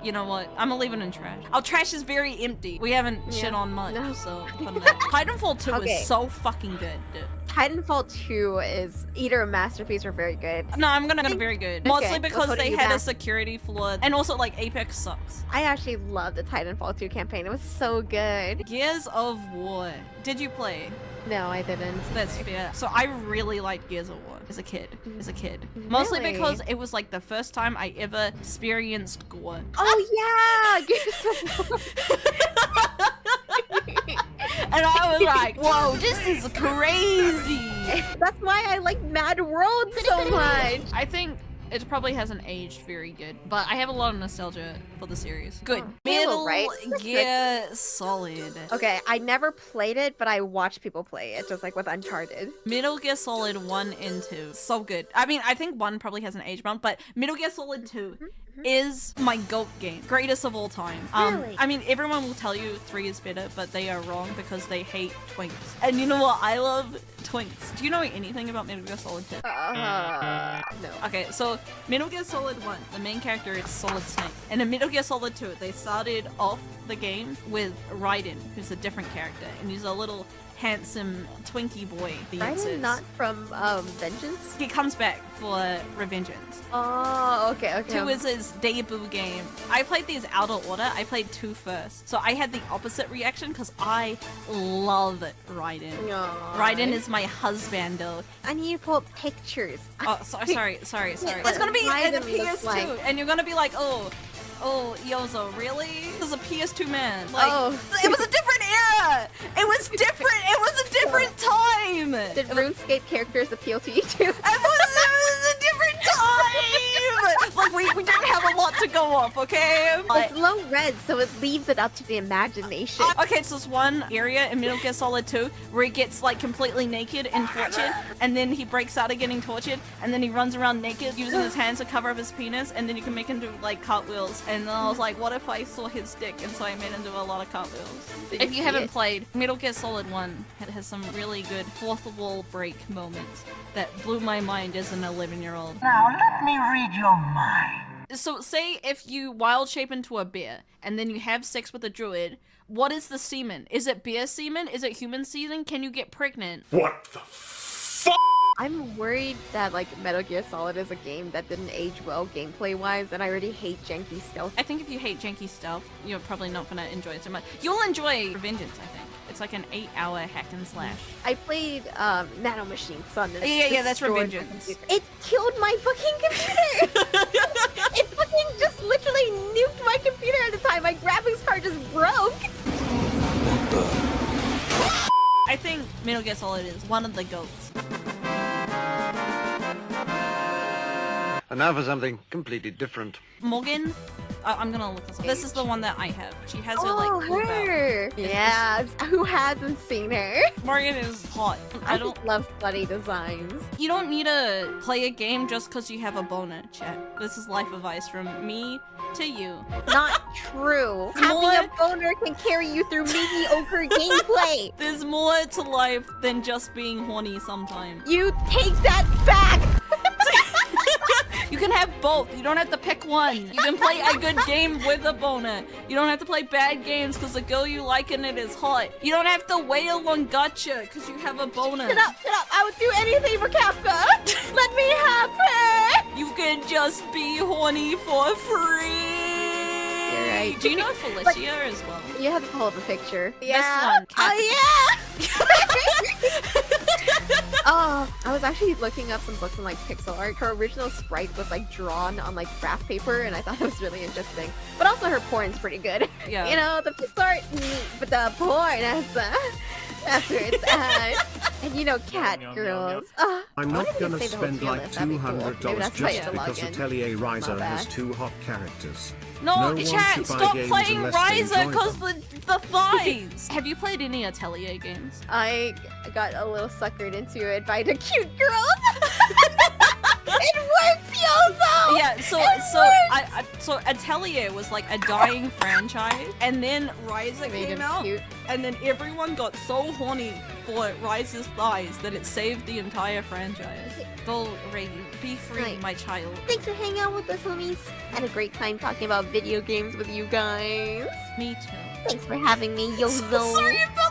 You know what? I'm gonna leave it in trash. Our trash is very empty. We haven't shit on much, No. so put it out. Titanfall 2 Okay. is so fucking good, dude. Titanfall 2 is either a masterpiece or very good. No, I'm gonna go very good. Mostly Okay, because let's put they you had a back. security flaw, and also like Apex sucks. I actually loved the Titanfall 2 campaign. It was so good. Gears of War. Did you play? No, I didn't. That's fair. So I really liked Gears of War as a kid. Mostly Really? because it was like the first time I ever experienced gore. Oh yeah! Gears of War. And I was like, whoa, this is crazy. That's why I like Mad World so much. I think it probably hasn't aged very good, but I have a lot of nostalgia for the series. Good. Metal right? Gear Solid. Okay, I never played it, but I watched people play it, just like with Uncharted. Metal Gear Solid 1 and 2. So good. I mean, I think 1 probably hasn't aged well, but Metal Gear Solid 2 is my GOAT game. Greatest of all time. Really? I mean, everyone will tell you 3 is better, but they are wrong because they hate twinks. And you know what? I love twinks. Do you know anything about Metal Gear Solid 2? No. Okay, so Metal Gear Solid 1, the main character is Solid Snake. And in Metal Gear Solid 2, they started off the game with Raiden, who's a different character. And he's a little handsome Twinkie boy. Raiden not from Vengeance? He comes back for Revengeance. Oh, okay. 2 is his debut game. I played these out of order. I played 2 first. So I had the opposite reaction because I love Raiden. Aw. Raiden is my husbando. I need to pull up pictures. Oh, sorry. It's gonna be Raiden in the looks PS2, like. and you're gonna be like, oh, Yozo, really? This is a PS2 man. Like, Oh. it was a different era. It was different. It was a different time. Did RuneScape characters appeal to you too? It was a different time. Like we didn't have a lot to go off, okay? It's low red, so it leaves it up to the imagination. Okay, so there's one area in Metal Gear Solid 2 where he gets like completely naked and tortured, and then he breaks out of getting tortured, and then he runs around naked using his hands to cover up his penis, and then you can make him do like cartwheels. And then I was like, what if I saw his dick? And so I made him do a lot of cartwheels. Did If you you see haven't it? played, Metal Gear Solid 1 has some really good fourth wall break moments that blew my mind as an 11-year-old. Now let me read your mind. So say if you wild shape into a bear and then you have sex with a druid, what is the semen? Is it bear semen? Is it human semen? Can you get pregnant? What the fuck? I'm worried that like Metal Gear Solid is a game that didn't age well gameplay-wise, and I already hate janky stealth. I think if you hate janky stealth, you're probably not gonna enjoy it so much. You'll enjoy Revengeance, I think. It's like an 8-hour hack and slash. I played Nano Machine Sun. And Yeah, that's destroyed my Revengeance. computer. It killed my fucking computer! It fucking just literally nuked my computer at the time. My graphics card just broke! I think Metal Gear Solid is one of the GOATs. And now for something completely different. Morgan? I'm gonna look this up. This is the one that I have. She has her like Oh, cool belt. her! Yeah, who hasn't seen her? Morgan is hot. I don't love slutty designs. You don't need to play a game just because you have a boner, chat. This is life advice from me to you. Not true. Having a boner can carry you through mediocre gameplay. There's more to life than just being horny sometimes. You take that back! You can have both. You don't have to pick one. You can play a good game with a boner. You don't have to play bad games because the girl you like in it is hot. You don't have to wail on gotcha because you have a boner. Shut up! I would do anything for Kafka! Let me have her! You can just be horny for free. You're right. Do you know Felicia as well? You have to pull up a picture. This one. Oh yeah! Oh, I was actually looking up some books on like pixel art. Her original sprite was like drawn on like craft paper, and I thought it was really interesting. But also her porn's pretty good. Yeah. You know, the pixel art neat, but the porn is That's where it's at. And you know, cat girls. I'm not gonna say the whole spend tier like list, that'd be cool. Maybe $200 that's why I just had to log because in. Atelier My Ryza has bad. 2 hot characters. No, one chat, should buy stop games playing unless they Ryza enjoy because them. the thighs. Have you played any Atelier games? I got a little suckered into it by the cute girls. It works, Yozo! Yeah, It so works! Atelier was like a dying franchise, and then Ryza Made came him out, cute. and then everyone got so horny for Ryza's thighs that it saved the entire franchise. Go, Reiyu, be free, Right. my child. Thanks for hanging out with us, homies. Had a great time talking about video games with you guys. Me too. Thanks for having me, Yozo. Sorry about